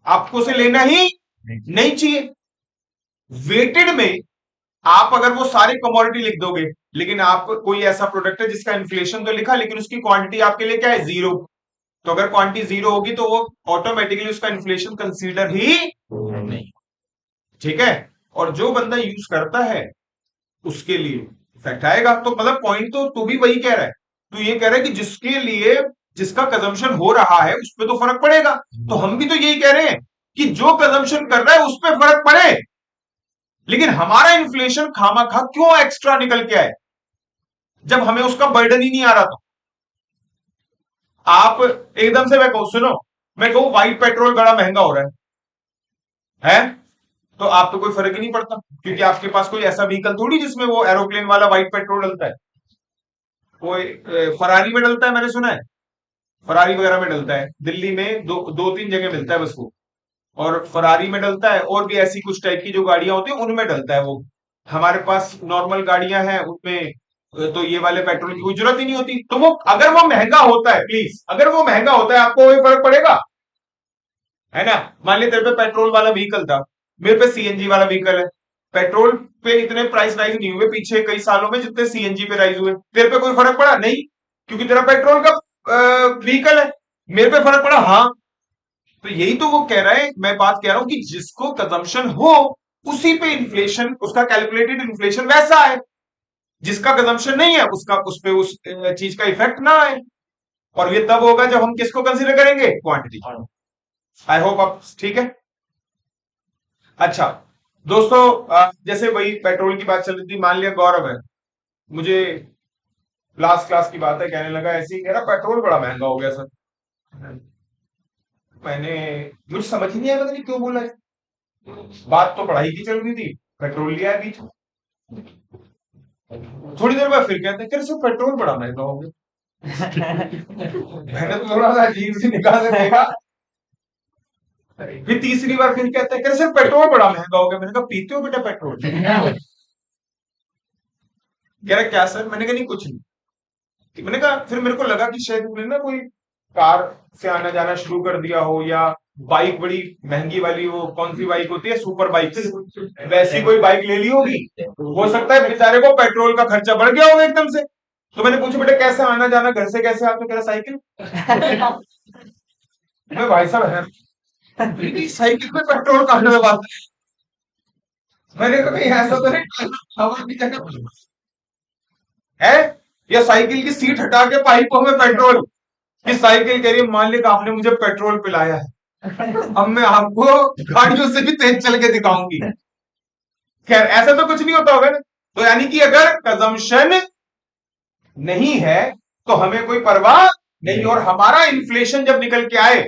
आपको उसे लेना ही नहीं चाहिए। वेटेड में आप अगर वो सारी कमोडिटी लिख दोगे, लेकिन आप कोई ऐसा प्रोडक्ट है जिसका इन्फ्लेशन तो लिखा लेकिन उसकी क्वांटिटी आपके लिए क्या है? जीरो। तो अगर क्वांटिटी जीरो होगी तो वो ऑटोमेटिकली उसका इन्फ्लेशन कंसीडर ही नहीं। ठीक है, और जो बंदा यूज करता है उसके लिए इफेक्ट आएगा। तो मतलब पॉइंट तो तू भी वही कह रहा है, तू ये कह रहा है कि जिसके लिए जिसका कंजम्पशन हो रहा है उस पर तो फर्क पड़ेगा। तो हम भी तो यही कह रहे हैं कि जो कंजम्पशन कर रहा है उस पर फर्क पड़े, लेकिन हमारा इन्फ्लेशन खामाखा क्यों एक्स्ट्रा निकल के आए जब हमें उसका बर्डन ही नहीं आ रहा। तो आप एकदम से, मैं कहूं सुनो, मैं कहूं व्हाइट पेट्रोल बड़ा महंगा हो रहा है तो आप तो कोई फर्क ही नहीं पड़ता, क्योंकि आपके पास कोई ऐसा व्हीकल थोड़ी जिसमें वो एरोप्लेन वाला व्हाइट पेट्रोल डलता है। कोई फरारी में डलता है, मैंने सुना है फरारी वगैरह में डलता है, दिल्ली में दो तीन जगह मिलता है बस वो, और फरारी में डलता है और भी ऐसी कुछ टाइप की जो गाड़ियां होती है उनमें डलता है वो। हमारे पास नॉर्मल गाड़ियां हैं उनमें तो ये वाले पेट्रोल की कोई जरूरत ही नहीं होती। तो वो अगर वो महंगा होता है, प्लीज अगर वो महंगा होता है आपको कोई फर्क पड़ेगा? है ना? मान लीजिए तेरे पे पेट्रोल वाला व्हीकल था, मेरे पे सीएनजी वाला व्हीकल है, पेट्रोल पे इतने प्राइस राइज नहीं हुए पीछे कई सालों में जितने सीएनजी पे राइज हुए। तेरे पे कोई फर्क पड़ा? नहीं, क्योंकि तेरा पेट्रोल का व्हीकल है। मेरे पे फर्क पड़ा? हाँ। तो यही तो वो कह रहा है, मैं बात कह रहा हूं कि जिसको कंजम्पशन हो उसी पे इन्फ्लेशन, उसका कैलकुलेटेड इन्फ्लेशन वैसा है, जिसका कंजम्पशन नहीं है उसका उस पे उस चीज का इफेक्ट ना आए। और ये तब होगा जब हम किसको कंसीडर करेंगे? क्वांटिटी। आई होप आप ठीक है। अच्छा दोस्तों, जैसे वही पेट्रोल की बात चल रही थी, मान लिया गौरव है, मुझे लास्ट क्लास की बात है, कहने लगा ऐसे ही कह रहा पेट्रोल बड़ा महंगा हो गया सर। मैंने, मुझे समझ ही नहीं आया पता नहीं क्यों बोला है। बात तो पढ़ाई की चल रही थी, पेट्रोल लिया है बीच में। थोड़ी देर बाद फिर कहते हैं सर पेट्रोल बड़ा महंगा हो गया। मैंने तो थोड़ा सा अजीब सी निगाह से देखा। फिर तीसरी बार फिर कहते हैं सर पेट्रोल बड़ा महंगा हो गया। मैंने कहा पीते हो बेटा पेट्रोल? कह रहा क्या सर? मैंने कहा नहीं कुछ नहीं। मैंने कहा, फिर मेरे को लगा कि शायद तुमने ना कोई कार से आना जाना शुरू कर दिया हो, या बाइक बड़ी महंगी वाली, वो कौन सी बाइक होती है सुपर बाइक, वैसी कोई बाइक ले ली होगी। हो सकता है बेचारे को पेट्रोल का खर्चा बढ़ गया होगा एकदम से। तो मैंने पूछा बेटा कैसे आना जाना, घर से कैसे आते? कह रहा साइकिल। मैं भाई साहब है साइकिल पे पेट्रोल कहां में बात? मैंने कभी ऐसा तो नहीं हवा की जगह है, या साइकिल की सीट हटा के पाइपों में पेट्रोल, कि साइकिल कह रही है मालिक आपने मुझे पेट्रोल पिलाया है, अब मैं आपको गाड़ियों से भी तेज चल के दिखाऊंगी। खैर ऐसा तो कुछ नहीं होता होगा ना। तो यानी कि अगर कंजम्पशन नहीं है तो हमें कोई परवाह नहीं, और हमारा इन्फ्लेशन जब निकल के आए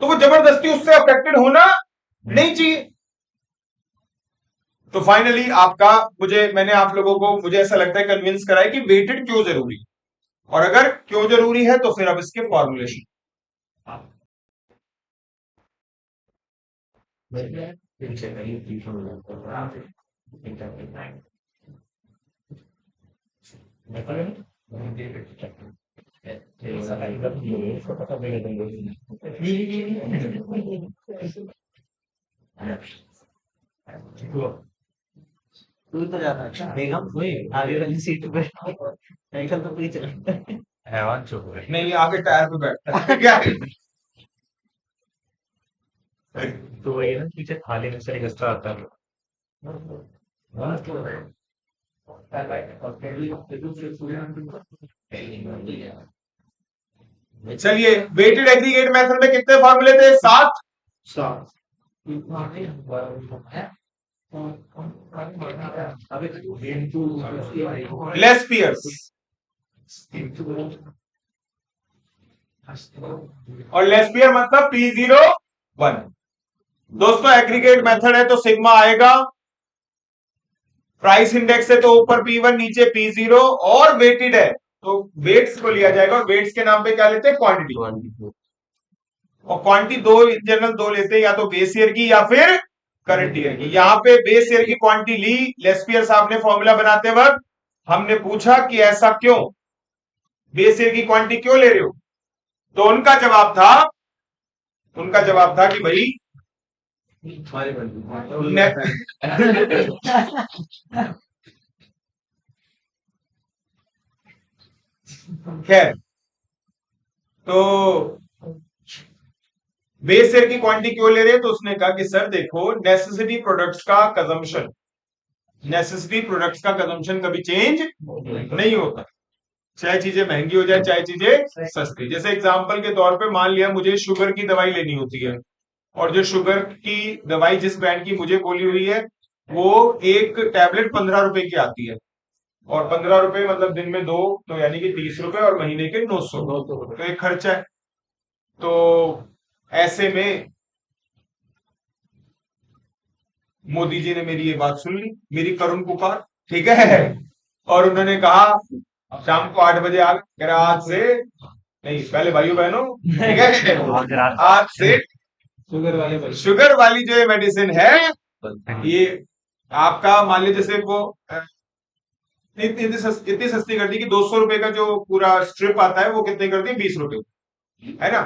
तो वो जबरदस्ती उससे अफेक्टेड होना नहीं चाहिए। तो फाइनली आपका मैंने आप लोगों को मुझे ऐसा लगता है कन्विंस करा है कि वेटेड क्यों जरूरी है, और अगर क्यों जरूरी है तो फिर अब इसके फॉर्मुलेशन।
तू तो जाता है बेगम आगे वाली सीट पे साइकिल तो पूरी चला
हैवान चुप है।
नहीं, आगे टायर पे बैठता है क्या?
तो वही ना, पीछे थाली में से एक एक्स्ट्रा आता है।
चलिए, वेटेड एग्रीगेट मेथड में कितने फॉर्मूले थे? 7। लेस पियर्स और लेस पियर मतलब P01। दोस्तों एग्रीगेट मेथड है तो सिग्मा आएगा, प्राइस इंडेक्स है तो ऊपर P1 नीचे P0, और वेटेड है तो वेट्स को लिया जाएगा, और वेट्स के नाम पे क्या लेते हैं? क्वांटिटी। और क्वांटिटी दो इन जनरल दो लेते हैं, या तो बेस ईयर की या फिर करंट ईयर की। यहाँ पे बेस ईयर की क्वांटिटी ली, लेस्पियर साहब ने फॉर्मूला बनाते वक्त हमने पूछा कि ऐसा क्यों, बेस ईयर की क्वांटिटी क्यों ले रहे हो? तो उनका जवाब था कि भाई खैर, तो बेस ईयर की क्वांटिटी क्यों ले रहे हैं? तो उसने कहा कि सर देखो, नेसेसिटी प्रोडक्ट्स का कंजम्पशन कभी चेंज नहीं होता, चाहे चीजें महंगी हो जाए चाहे चीजें सस्ती। जैसे एग्जांपल के तौर पे मान लिया मुझे शुगर की दवाई लेनी होती है, और जो शुगर की दवाई जिस ब्रांड की मुझे बोली हुई है वो एक टैबलेट 15 रुपए की आती है, और 15 रुपए मतलब दिन में 2, तो यानी कि 30 रुपए, और महीने के 900, तो एक खर्चा है। तो ऐसे में मोदी जी ने मेरी ये बात सुन ली, मेरी करुण पुकार, ठीक है, और उन्होंने कहा शाम को 8 बजे आ गए, आज से नहीं, पहले भाइयों बहनों, ठीक है, आज से शुगर वाली जो मेडिसिन है ये आपका मान लीजिए जैसे वो इतनी सस्ती कर दी कि 200 रुपए का जो पूरा स्ट्रिप आता है वो कितने कर दिए? 20 रुपए, है ना?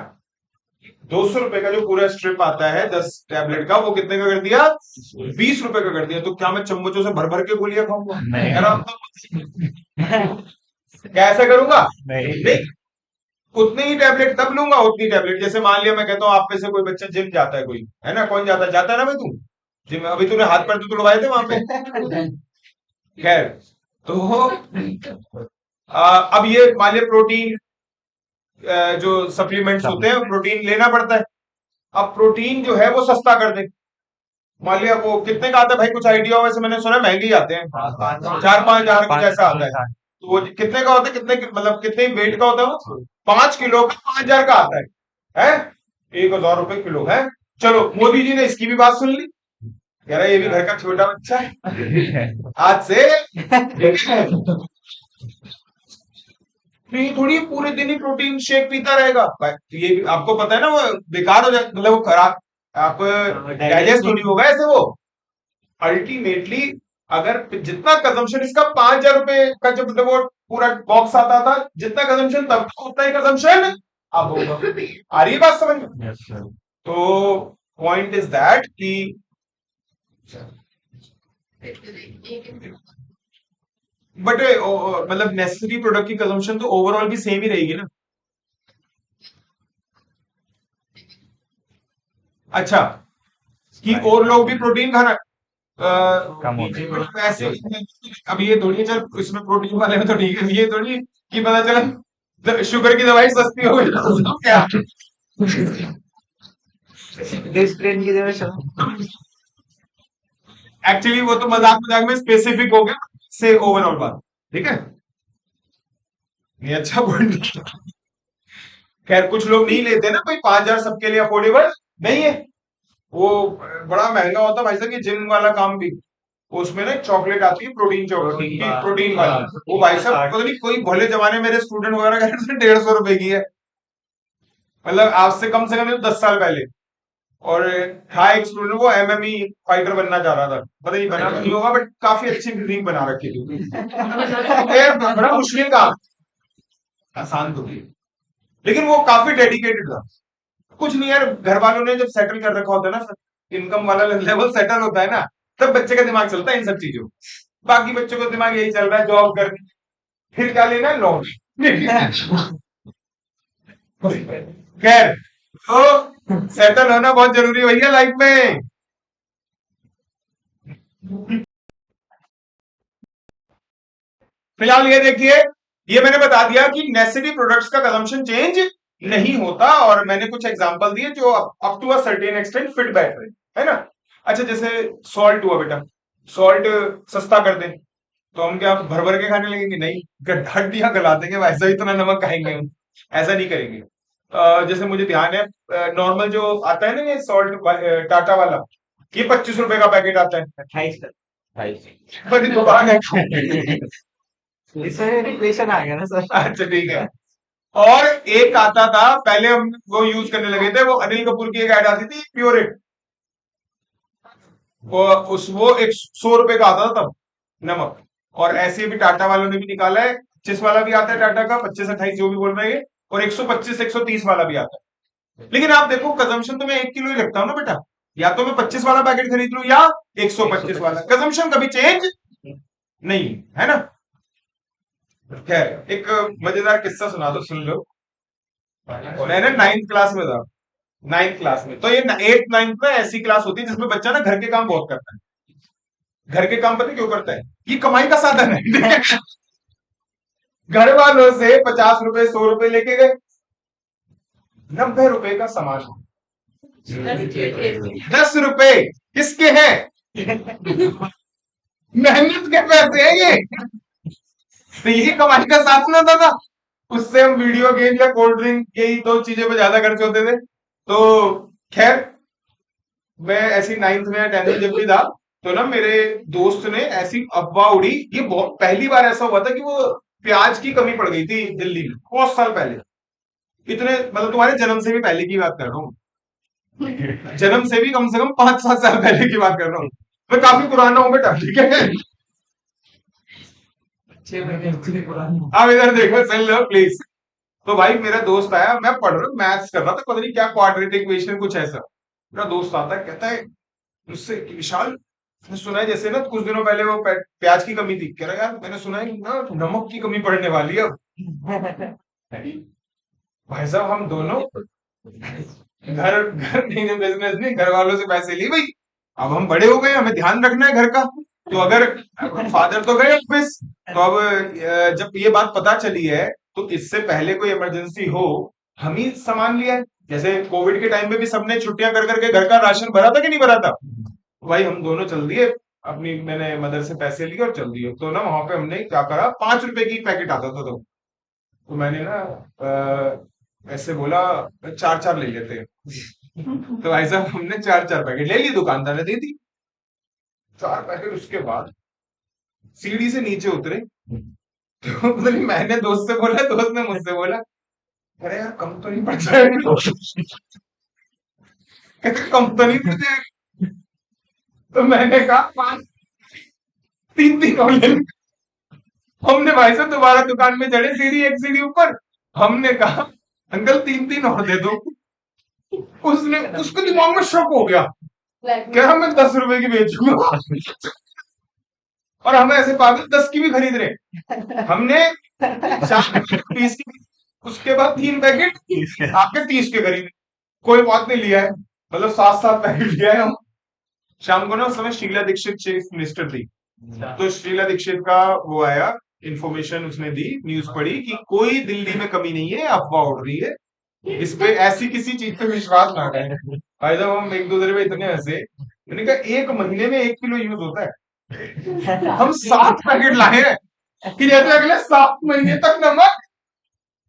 200 रुपए का जो पूरा स्ट्रिप आता है 10 टैबलेट का, वो कितने का कर दिया? 20 रुपए का कर दिया। तो क्या मैं चम्मचों से भर भर के गोलियां खाऊंगा? क्या ऐसा करूंगा? नहीं, उतनी ही टैबलेट तब लूंगा, उतनी टैबलेट। जैसे मान लिया मैं कहता हूँ आप में से कोई बच्चा जिम जाता है, कोई है ना, कौन जाता है ना भाई? तू जिम, अभी तूने हाथ पैर तो तुड़वाए थे वहां पे। खैर, तो अब ये मान लिया प्रोटीन जो सप्लीमेंट्स होते हैं प्रोटीन लेना पड़ता है। अब प्रोटीन जो है वो सस्ता कर दे, मान लिया वो कितने का आता है भाई? कुछ आइडिया हो? वैसे मैंने सुना महंगे ही आते हैं, 4-5 हजार कुछ ऐसा आता है। तो वो कितने का होता है? मतलब कितने वेट का होता है वो? 5 किलो का 5,000 का आता है 1,000 रुपए किलो है। चलो, मोदी जी ने इसकी भी बात सुन ली, कह रहा ये भी घर का छोटा बच्चा है, आज से तो ये थोड़ी पूरे दिन ही प्रोटीन शेक पीता रहेगा। तो ये आपको पता है ना, वो बेकार हो जाए, मतलब वो खराब, आप डाइजेस्ट तो नहीं होगा ऐसे वो। अल्टीमेटली अगर जितना कंजम्पशन इसका 5,000 रुपए का जब मतलब वो पूरा बॉक्स आता था, जितना कंजम्पशन तब उतना ही कंजम्पशन अब होगा। आ रही है बात समझ में? तो पॉइंट इज दैट कि बट मतलब नेसेसरी प्रोडक्ट की कंजम्पशन तो ओवरऑल भी सेम ही रहेगी ना। अच्छा, कि और लोग भी प्रोटीन खाना
कम होता है।
ऐसे, अब ये थोड़ी है, चल इसमें प्रोटीन वाले में तो ठीक है, ये थोड़ी कि पता चला शुगर की दवाई सस्ती हो गई तो क्या
डिस्प्लेन की जगह
एक्चुअली वो तो मजाक मजाक में स्पेसिफिक हो गया, से ओवरऑल बात, ठीक है। ये अच्छा पॉइंट। खैर, कुछ लोग नहीं लेते ना, कोई 5,000 सबके लिए अफोर्डेबल नहीं है, वो बड़ा महंगा होता है भाई साहब, ये जिम वाला काम भी। उसमें ना चॉकलेट आती है, प्रोटीन चॉकलेट
प्रोटीन
की,
बार।
प्रोटीन वाली, वो भाई साहब पता नहीं कोई भले जमाने मेरे स्टूडेंट वगैरह कह रहे थे 150 रुपए की है, मतलब आज से कम 10 साल पहले। और था एक स्टूडेंट, वो एमएमई फाइटर बनना चाह रहा था, पता नहीं बना नहीं होगा, बट काफी अच्छी फिजिक बना रखी थी। ये बड़ा मुश्किल काम, आसान तो नहीं, लेकिन वो काफी डेडिकेटेड था। कुछ नहीं यार, घर वालों ने जब सेटल कर रखा होता है ना, इनकम वाला लेवल सेटल होता है ना, तब बच्चे का दिमाग चलता है इन सब चीजों। बाकी बच्चों का दिमाग यही चल रहा है, जॉब करनी, फिर क्या लेना है, लोन। खैर, तो सेटल होना बहुत जरूरी है भैया लाइफ में। फिलहाल ये देखिए, ये मैंने बता दिया कि नेसेसरी प्रोडक्ट्स का कंजम्पशन चेंज नहीं होता, और मैंने कुछ एग्जांपल दिए जो up to a certain extent fit बैठ रहे, है ना। अच्छा, जैसे सॉल्ट हुआ बेटा, सॉल्ट सस्ता कर दें तो हम क्या भर भर के खाने लगेंगे? नहीं, हड्डियां गला देंगे, वैसा ही इतना नमक खाएंगे हम, ऐसा नहीं करेंगे। जैसे मुझे ध्यान है, नॉर्मल जो आता है ना ये सॉल्ट टाटा वाला, ये 25 रुपए का पैकेट आता है।
28 का 28
बड़ी दुकान है।
इसमें इन्फ्लेशन आ गया ना सर।
अच्छा ठीक है। और एक आता था पहले, हम वो यूज करने लगे थे, वो अनिल कपूर की एक ऐड आती थी, प्योरेट, वो 100 रुपए का आता था तब, नमक। और ऐसे भी टाटा वालों ने भी निकाला है, 25 वाला भी आता है टाटा का, 25-28 जो भी बोल रहे हैं, और 125-130 वाला भी आता है। लेकिन आप देखो, कंजम्पशन तो मैं 1 किलो ही रखता हूँ ना बेटा, या तो मैं 25 वाला पैकेट खरीद लूं या 125 वाला, कंजम्पशन कभी चेंज नहीं, है ना। खैर, एक मजेदार किस्सा सुना दो, सुन लो। मैंने 9th क्लास में था, 9th क्लास में, तो ये 8th 9th में ऐसी क्लास होती है जिसमें बच्चा ना घर के काम बहुत करता है। घर के काम पता है क्यों करता है? ये कमाई का साधन है। घर वालों से 50 रुपए 100 रुपए लेके गए, 90 रुपए का सामान, 10 रुपए किसके हैं? मेहनत के पैसे हैं ये। तो यही कमाई का साधन होता था, उससे हम वीडियो गेम या कोल्ड ड्रिंक, यही दो चीजों पे ज्यादा खर्च होते थे। तो खैर, मैं ऐसी 9th में या 10th में जब भी था, तो ना मेरे दोस्त ने ऐसी अफवाह उड़ी, ये बहुत पहली बार ऐसा हुआ था कि वो प्याज की कमी पड़ गई थी दिल्ली में, बहुत साल पहले, इतने मतलब तुम्हारे जन्म से भी पहले की बात कर रहा हूँ, जन्म से भी कम से कम 5-7 साल पहले की बात कर रहा हूँ, मैं काफी पुराना हूँ बेटा, ठीक है।
6 महीने पुरानी।
आप इधर देखो, सुन लो प्लीज। तो भाई मेरा दोस्त आया, मैं पढ़ रहा हूँ, मैथ्स कर रहा था, पता नहीं क्या क्वाड्रेटिक इक्वेशन कुछ ऐसा, मेरा दोस्त आता है, कहता है मुझसे कि विशाल, मैंने सुना है जैसे ना कुछ दिनों पहले वो प्याज की कमी थी, कह रहा यार मैंने सुना है कि ना नमक की कमी पड़ने वाली है अब। भाई साहब, हम दोनों घर घर नहीं, बिजनेस नहीं, घर वालों से पैसे लिए भाई, अब हम बड़े हो गए, हमें ध्यान रखना है घर का, तो अगर फादर तो गए ऑफिस, तो अब जब ये बात पता चली है, तो इससे पहले कोई इमरजेंसी हो, हम ही सामान लिया है। जैसे कोविड के टाइम पे भी सबने छुट्टियां कर करके घर का राशन भरा था कि नहीं भरा था? भाई हम दोनों चल दिए, अपनी मैंने मदर से पैसे लिए और चल दिए। तो ना वहां पे हमने क्या करा, 5 रुपए की पैकेट आता था तो मैंने ना ऐसे बोला 4-4 ले लेते हैं। तो भाई साहब हमने 4-4 पैकेट ले लिए, दुकानदार ने दे दी 4 पैकेट। उसके बाद सीढ़ी से नीचे उतरे, तो पता नहीं मैंने दोस्त से बोला, दोस्त ने मुझसे बोला, अरे यार कम तो नहीं पड़ जाएगा? कहते कम तो नहीं पड़ जाएगा? तो मैंने कहा 5, 3-3 और ले लो। हमने भाई साहब दोबारा दुकान में चढ़े, सीढ़ी एक सीढ़ी ऊपर, हमने कहा अंकल 3-3 और दे दो। उसने, उसको दिमाग में शक हो गया, कह रहा मैं 10 रुपए की बेचूंगा, और हम ऐसे पागल 10 की भी खरीद रहे। हमने 4 20 की, उसके बाद 3 पैकेट आपके 30 के खरीदे, कोई बात नहीं लिया है, मतलब 7-7 पैकेट लिया है हम। शाम को ना उस समय शीला दीक्षित चीफ मिनिस्टर थी, तो शीला दीक्षित का वो आया, इंफॉर्मेशन उसने दी, न्यूज पढ़ी कि कोई दिल्ली में कमी नहीं है, अफवाह उड़ रही है, इस पे ऐसी किसी चीज पे विश्वास ना करें। भाई साहब हम एक दूसरे पे इतने हंसे, मैंने कहा 1 महीने में 1 किलो यूज होता है, हम 7 पैकेट लाए हैं कि जैसे अगले 7 महीने तक नमक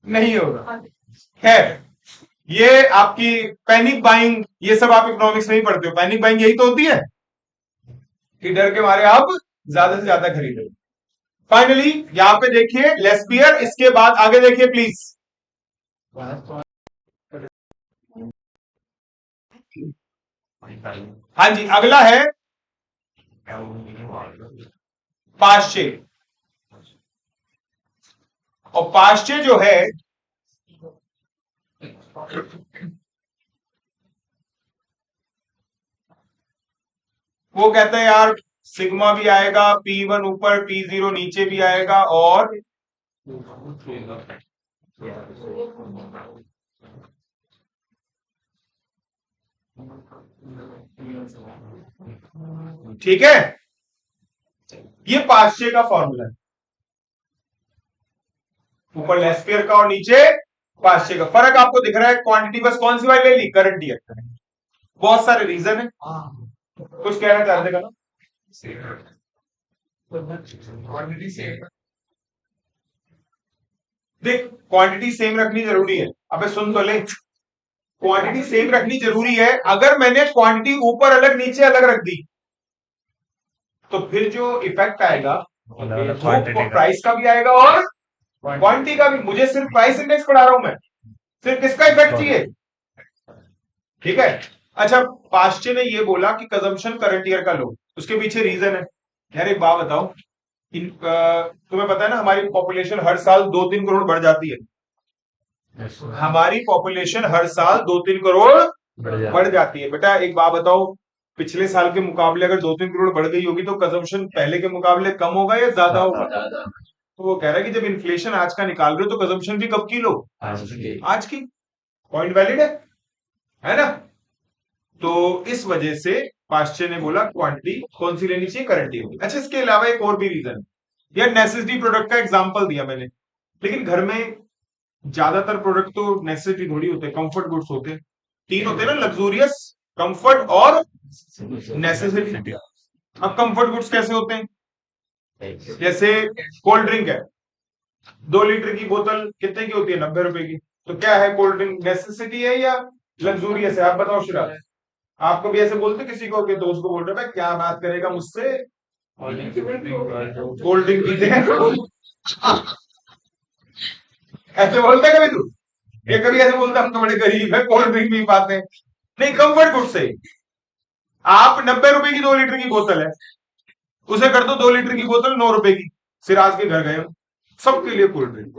नहीं होगा। खैर, ये आपकी पैनिक बाइंग, ये सब आप इकोनॉमिक्स में ही पढ़ते हो, पैनिक बाइंग यही तो होती है। कि डर के मारे आप ज्यादा से ज्यादा खरीदो। फाइनली यहां पे देखिए लेस्पियर, इसके बाद आगे देखिए प्लीज। हाँ जी, अगला है पाश्चे। और पाश्चे जो है वो कहते हैं यार सिग्मा भी आएगा, P1 ऊपर P0 नीचे भी आएगा, और ठीक है, ये पाश्चे का फॉर्मूला है, ऊपर लेस्पियर का और नीचे पाश्चे का। फर्क आपको दिख रहा है, क्वांटिटी बस कौन सी वाली ले ली, करंट ईयर। बहुत सारे रीजन है, कुछ कहना चाहते का ना? देख क्वांटिटी सेम रखनी जरूरी है, अबे सुन तो ले, क्वांटिटी सेम रखनी जरूरी है। अगर मैंने क्वांटिटी ऊपर अलग नीचे अलग रख दी तो फिर जो इफेक्ट आएगा वो प्राइस का भी आएगा और क्वांटिटी का भी। मुझे सिर्फ प्राइस इंडेक्स पढ़ा रहा हूं मैं, सिर्फ किसका इफेक्ट चाहिए, ठीक है। अच्छा, पाश्चे ने ये बोला कि कंजम्पशन करंट ईयर का लो, उसके पीछे रीजन है। यार एक बात बताओ, तुम्हें पता है ना हमारी पॉपुलेशन हर साल 2-3 करोड़ बढ़ जाती है। हमारी पॉपुलेशन हर साल 2-3 करोड़ बढ़ जाती है। बेटा एक बात बताओ, पिछले साल के मुकाबले अगर 2-3 करोड़ बढ़ गई होगी तो कंजम्पशन पहले के मुकाबले कम होगा या ज्यादा होगा? तो वो कह रहा है कि जब इन्फ्लेशन आज का निकाल रहे हो तो कंजम्पशन भी कब की लो, आज की। पॉइंट वैलिड है ना? तो इस वजह से पाश्चे ने बोला क्वांटिटी कौन सी लेनी चाहिए, करंट ईयर। अच्छा, इसके अलावा एक और भी रीजन है यार, नेसेसिटी प्रोडक्ट का एग्जांपल दिया मैंने, लेकिन घर में ज्यादातर प्रोडक्ट तो नेसेसिटी थोड़ी होते हैं, कंफर्ट गुड्स होते हैं। 3 होते हैं ना, लग्जूरियस, कंफर्ट और नेसेसिटी। अब कंफर्ट गुड्स कैसे होते हैं? जैसे कोल्ड ड्रिंक है, 2 लीटर की बोतल कितने की होती है, 90 रुपए की। तो क्या है, कोल्ड ड्रिंक नेसेसिटी है या लग्जूरियस है? आप बताओ शिराज, आपको भी ऐसे बोलते किसी को, कि दोस्त को बोल रहे भाई क्या बात करेगा मुझसे, कोल्ड ड्रिंक पीते हैं ऐसे बोलते कभी तू? ये कभी ऐसे बोलता हम तो बड़े गरीब है, कोल्ड ड्रिंक पी पाते हैं? नहीं, कंफर्ट गुड से आप 90 रुपए की 2 लीटर की बोतल है, उसे कर दो 2 लीटर की बोतल 9 रुपए की। सिराज के घर गए, सबके लिए कोल्ड ड्रिंक।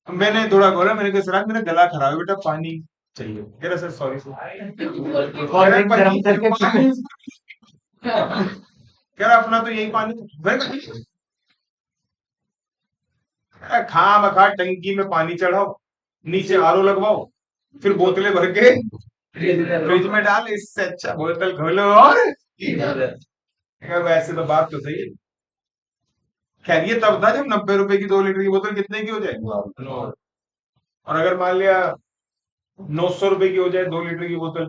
मैंने थोड़ा बोला, मैंने कहा सिराज मेरा गला खराब है बेटा, पानी चाहिए। कह रहा सर सॉरी कह रहा अपना तो यही पानी, खा मखा टंकी में पानी चढ़ाओ, नीचे आरओ लगवाओ, फिर बोतलें भर के फ्रिज में डाल, इससे अच्छा बोतल खोलो और वैसे तो बात तो सही है। खैर ये तब था जब 90 रुपए की 2 लीटर की बोतल कितने की हो जाए, और अगर मान लिया 900 रुपए की हो जाए 2 लीटर की बोतल,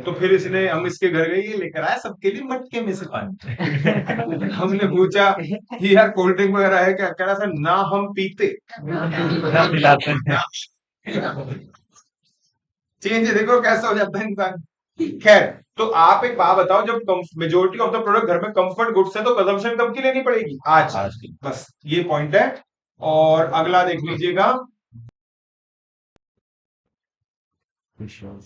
तो फिर इसने, हम इसके घर गए, ये लेकर आया सबके लिए मटके में से पानी हमने पूछा कि यार कोल्ड ड्रिंक वगैरह है क्या? कह रहा था ना हम पीते चेंज देखो कैसा हो जाता है इंसान। खैर, तो आप एक बात बताओ, जब मेजोरिटी ऑफ द प्रोडक्ट घर में कंफर्ट गुड्स है तो कंजम्पशन कब की लेनी पड़ेगी, आज की। बस ये पॉइंट है। और अगला देख लीजिएगा,
सर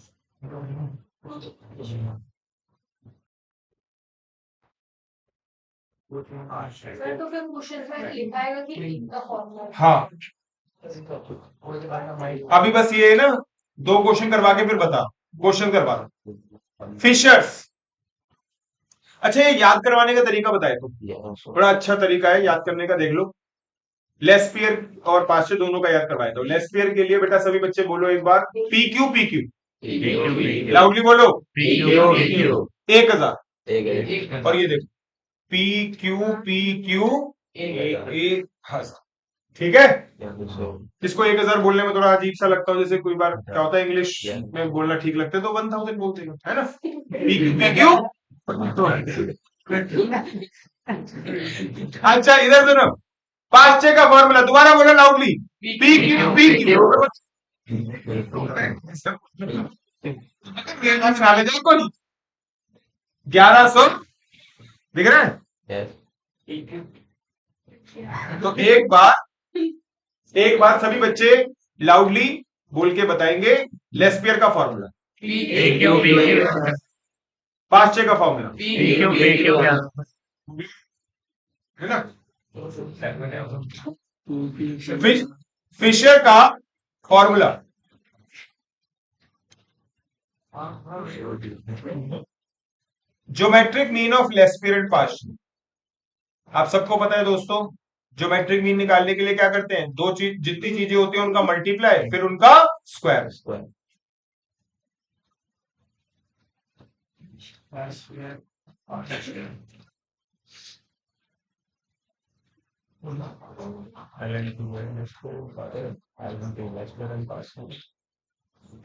तो फिर क्वेश्चन में लिखा है कि द फॉर्मूला।
हाँ अभी बस ये है ना, 2 क्वेश्चन करवा के फिर बता, क्वेश्चन करवा दो। फिशर्स, अच्छा ये याद करवाने का तरीका बताए तो, बड़ा अच्छा तरीका है याद करने का, देख लो। लेस्पियर और पाश्चे दोनों का याद करवाए दो। लेस्पियर के लिए बेटा सभी बच्चे बोलो एक बार, पी क्यू, लाउडली बोलो, 1000। और ये देखो पी क्यू ठीक है। जिसको 1000 बोलने में थोड़ा अजीब सा लगता हो, जैसे कोई बार क्या होता है इंग्लिश में बोलना ठीक लगता है तो 1000 बोलते हैं, है ना, पी क्यू। अच्छा इधर सुनो, पाश्चे का फॉर्मूला दोबारा बोलो लाउडली, पी क्यू। 1100 दिख रहा है। तो एक बार सभी बच्चे लाउडली बोल के बताएंगे लेस्पियर का फॉर्मूला, पास्चे का फॉर्मूला, है ना। फिशर का formula, geometric mean of Laspeyres and Paasche. आप सबको पता है दोस्तों, ज्योमेट्रिक मीन निकालने के लिए क्या करते हैं, दो चीज, जितनी चीजें होती हैं उनका मल्टीप्लाई फिर उनका स्क्वायर।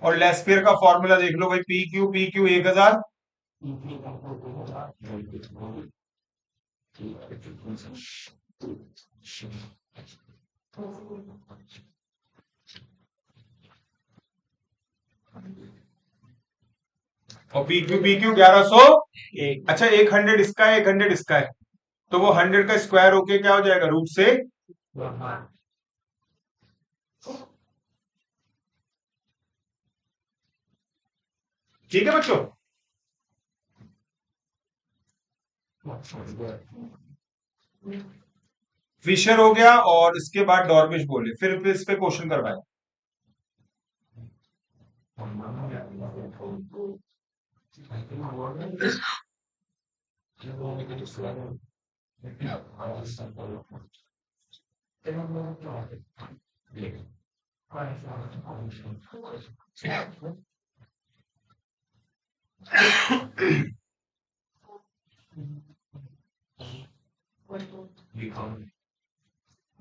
और लेस्पियर का फॉर्मूला देख लो भाई, पी क्यू 1000, और पी क्यू 1100। अच्छा 100 इसका है, 100 इसका है, तो वो 100 का स्क्वायर होके क्या हो जाएगा, रूट से। ठीक है बच्चों। फिशर हो गया और इसके बाद डॉर्विश बोले, फिर इस पे क्वेश्चन करवाए।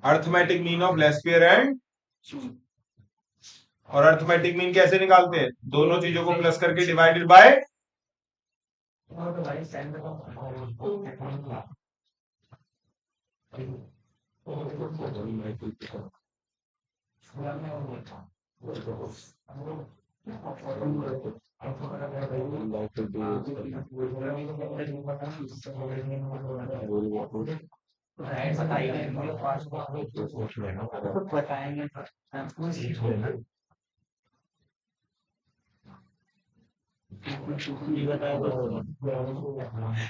Arithmetic mean of Laspeyres and, और अर्थमेटिक मीन कैसे निकालते हैं, दोनों चीजों को प्लस करके डिवाइडेड बाय,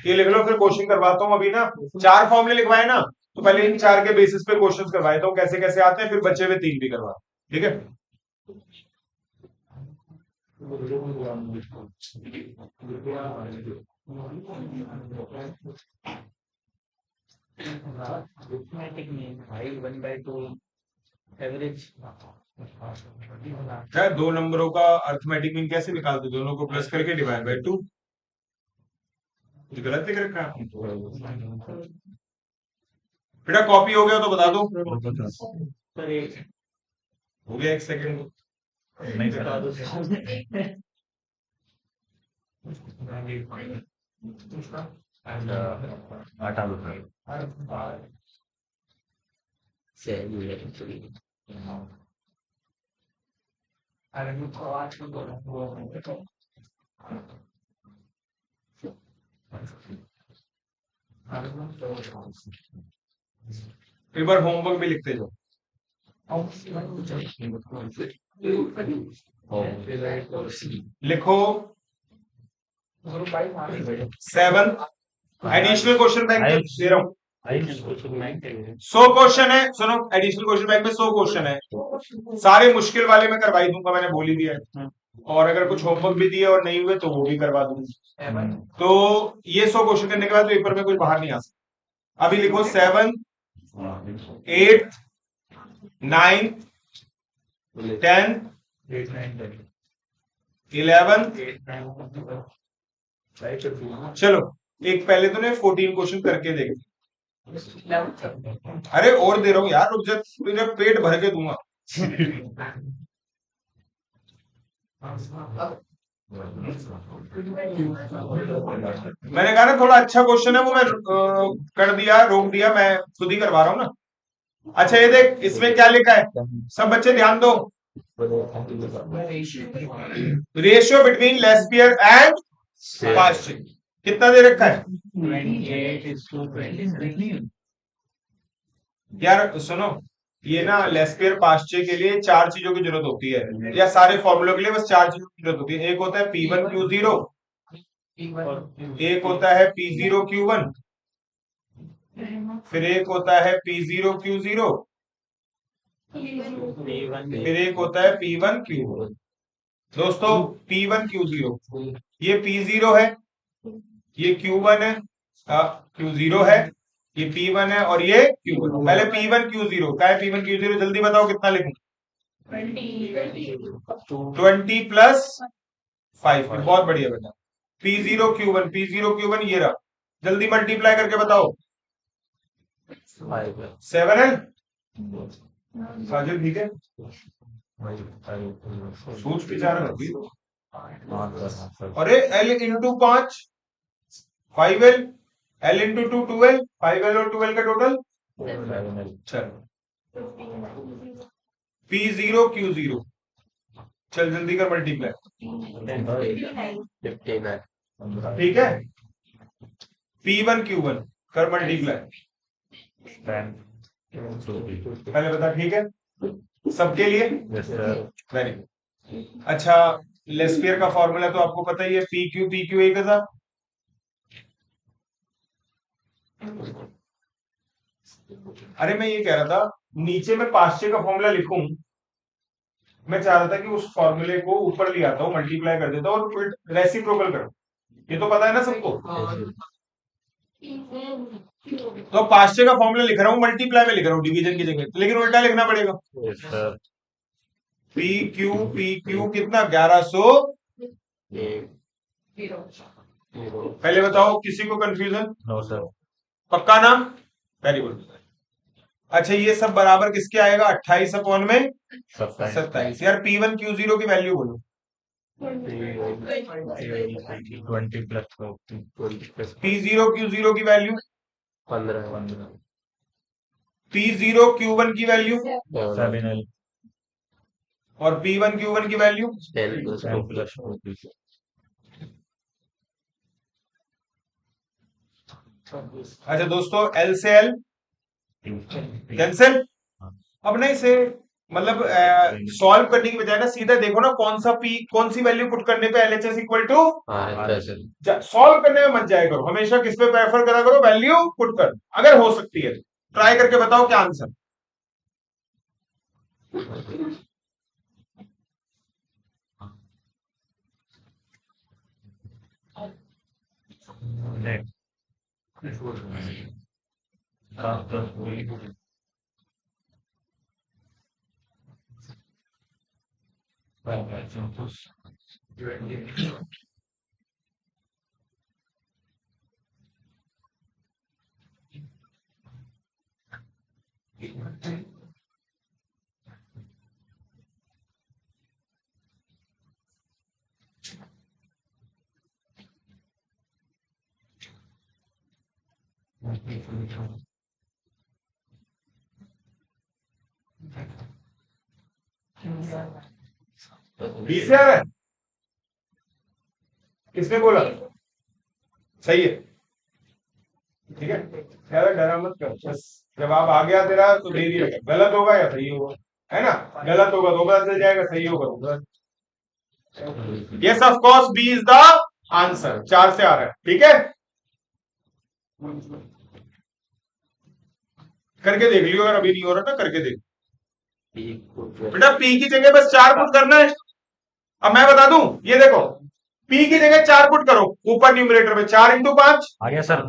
ये लिख लो, फिर क्वेश्चन करवाता हूं। अभी ना 4 फॉर्मूले लिखवाए ना, तो पहले इन 4 के बेसिस पे क्वेश्चन करवाता हूं कैसे कैसे आते हैं, फिर बचे हुए 3 भी करवा, ठीक है।
एवरेज
क्या 2 नंबरों का अर्थमेटिक मीन कैसे निकालते, दोनों को प्लस करके डिवाइड बाय 2। गलत लिख रखा है आपने। बेटा कॉपी हो गया तो बता दो, हो गया 1 सेकंड।
नहीं बता दो। हटा दो।
एक बार होमवर्क भी लिखते जाओ। लिखो 7 एडिशनल क्वेश्चन बैंक में दे रहा हूं, 100 क्वेश्चन है। सुनो, एडिशनल क्वेश्चन बैंक में 100 क्वेश्चन है, सारे मुश्किल वाले मैं करवा ही दूंगा, मैंने बोल ही दिया है। और अगर कुछ होमवर्क भी दिए और नहीं हुए तो वो भी करवा दूंगा। तो ये 100 क्वेश्चन करने के बाद पेपर में कुछ बाहर नहीं आ सकता। अभी लिखो 7, 8, 9, 10, 11। चलो एक पहले तो ने 14 क्वेश्चन करके देख। अरे और दे रहा हूँ यार, रुक जा, तुझे पेट भर के दूंगा। मैंने कहा ना थोड़ा अच्छा क्वेश्चन है वो, मैं कर दिया, रोक दिया, मैं खुद ही करवा रहा हूँ ना। अच्छा ये देख, इसमें क्या लिखा है, सब बच्चे ध्यान दो। Ratio between Laspeyres and Paasche. कितना दे रखा है
28:20
यार? सुनो, ये ना लेस्पियर पास्चे के लिए चार चीजों की जरूरत होती है, या सारे फॉर्मूलों के लिए बस चार चीजों की जरूरत होती है। एक होता है P1Q0, एक होता है P0Q1, फिर एक होता है P0Q0, फिर एक होता है P1Q1। दोस्तों P1Q0, ये P0 है, ये Q1 है, Q0 है, ये P1 है और ये Q1। पहले P1Q0 क्या है? P1Q0 जल्दी बताओ कितना लिखूं? 20 प्लस 5। बहुत बढ़िया बेटा। P0Q1, P0Q1 ये रहा, जल्दी मल्टीप्लाई करके बताओ। 7 है साजिद, ठीक है? सोच विचार रखी। अरे L into 5 5L, L into 2 12, 5L और 12 का टोटल। चल P0Q0, चल जल्दी कर मल्टीप्लाई, ठीक है? P1Q1 कर मल्टीप्लाई, पहले बता, ठीक है सबके लिए? Very good. अच्छा, लेस्पियर का फॉर्मूला तो आपको पता ही है, PQ 1000। अरे मैं ये कह रहा था, नीचे में पास्चे का फॉर्मूला लिखूं, मैं चाह रहा था कि उस फॉर्मूले को ऊपर ले आता हूं, मल्टीप्लाई कर देता हूं और फिर रेसिप्रोकल करो। ये तो पता है ना सबको? तो पास्चे का फॉर्मूला लिख रहा हूं, मल्टीप्लाई में लिख रहा हूं डिवीजन की जगह, लेकिन उल्टा लिखना पड़ेगा। PQ कितना? 1100। पहले बताओ, किसी को कंफ्यूजन?
No sir.
पक्का ना? Very good. अच्छा, ये सब बराबर किसके आएगा? 28 अपॉन में 27। यार P1Q0 की वैल्यू बोलो।
20 प्लस
P0Q0 की वैल्यू
15
P0Q1 की वैल्यू
7L
और P1Q1 की वैल्यू
10 प्लस 40।
अच्छा दोस्तों, L से L कैंसिल। अब नहीं से मतलब सॉल्व करने की बजाय ना सीधा देखो ना, कौन सा P, कौन सी वैल्यू पुट करने पे LHS इक्वल टू। सॉल्व करने में मत जाया करो, हमेशा किस पे प्रेफर करा करो? वैल्यू पुट कर, अगर हो सकती है ट्राई करके बताओ क्या आंसर। बीस से आ रहा है, किसने बोला? सही है, ठीक है। ज्यादा डरा मत कर, बस जवाब आ गया तेरा तो दे दिया, गलत होगा या सही होगा, है ना? गलत होगा तो पता चल जाएगा, सही होगा तो। Yes of course B is the answer. 4 से आ रहा है, ठीक है? करके देख लियो, अगर अभी नहीं हो रहा ना करके देख बेटा। पी की जगह बस 4 पुट करना है। अब मैं बता दूं, ये देखो, पी की जगह 4 पुट करो ऊपर न्यूमरेटर में। 4 इंटू 5
आ गया सर।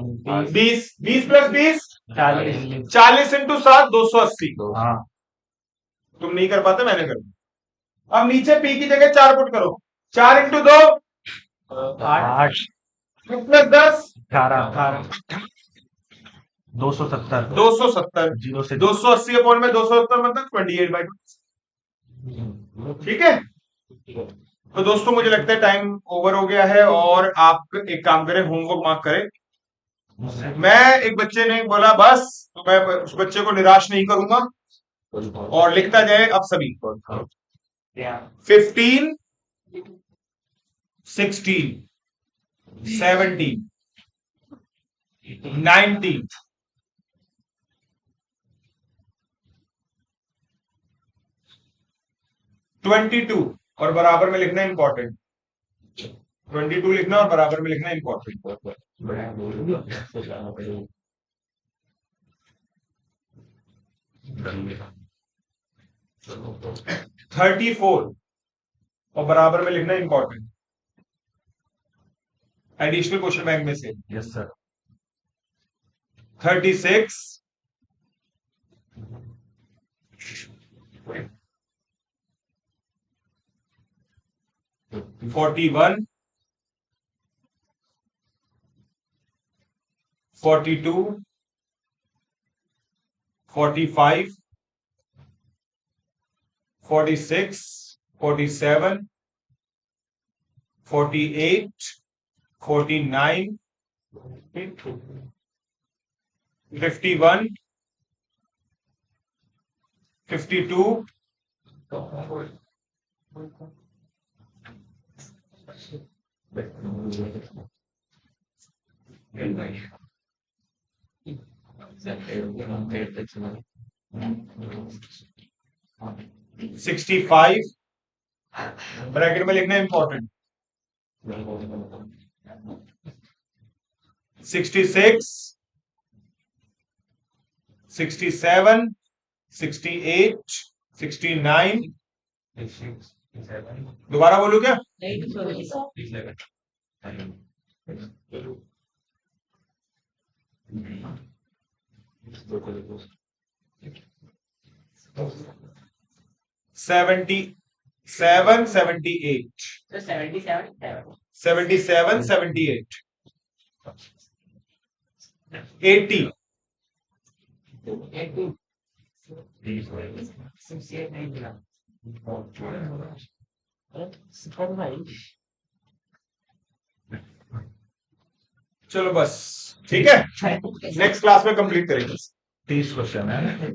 20, 20 प्लस 20
40।
40 इंटू 7 280।
हाँ
तुम नहीं कर पाते, मैंने कर। अब नीचे पी की जगह 4 पुट करो। 4 इंटू 2
8
प्लस 10
18 270
270।
0 से
280 अपॉन में 270 मतलब 28/2। ठीक है? तो दोस्तों मुझे लगता है टाइम ओवर हो गया है, और आप एक काम करें, होमवर्क मार्क करें। मैं एक बच्चे ने बोला बस, तो मैं उस बच्चे को निराश नहीं करूंगा और लिखता जाए अब सभी। 15 16 17 90 22 और बराबर में लिखना इंपॉर्टेंट 22 लिखना और बराबर में लिखना इंपॉर्टेंट 34 और बराबर में लिखना इंपॉर्टेंट एडिशनल क्वेश्चन बैंक में से
यस सर
36 41 42 45 46 47 48 49 51 52 65 ब्रैकेट में लिखना इंपॉर्टेंट 66 67 68 69 दोबारा बोलूं क्या
नहीं सॉरी
77 78
तो 77
77 78 80
भाई
चलो बस ठीक है नेक्स्ट क्लास में कंप्लीट करेंगे
30 क्वेश्चन है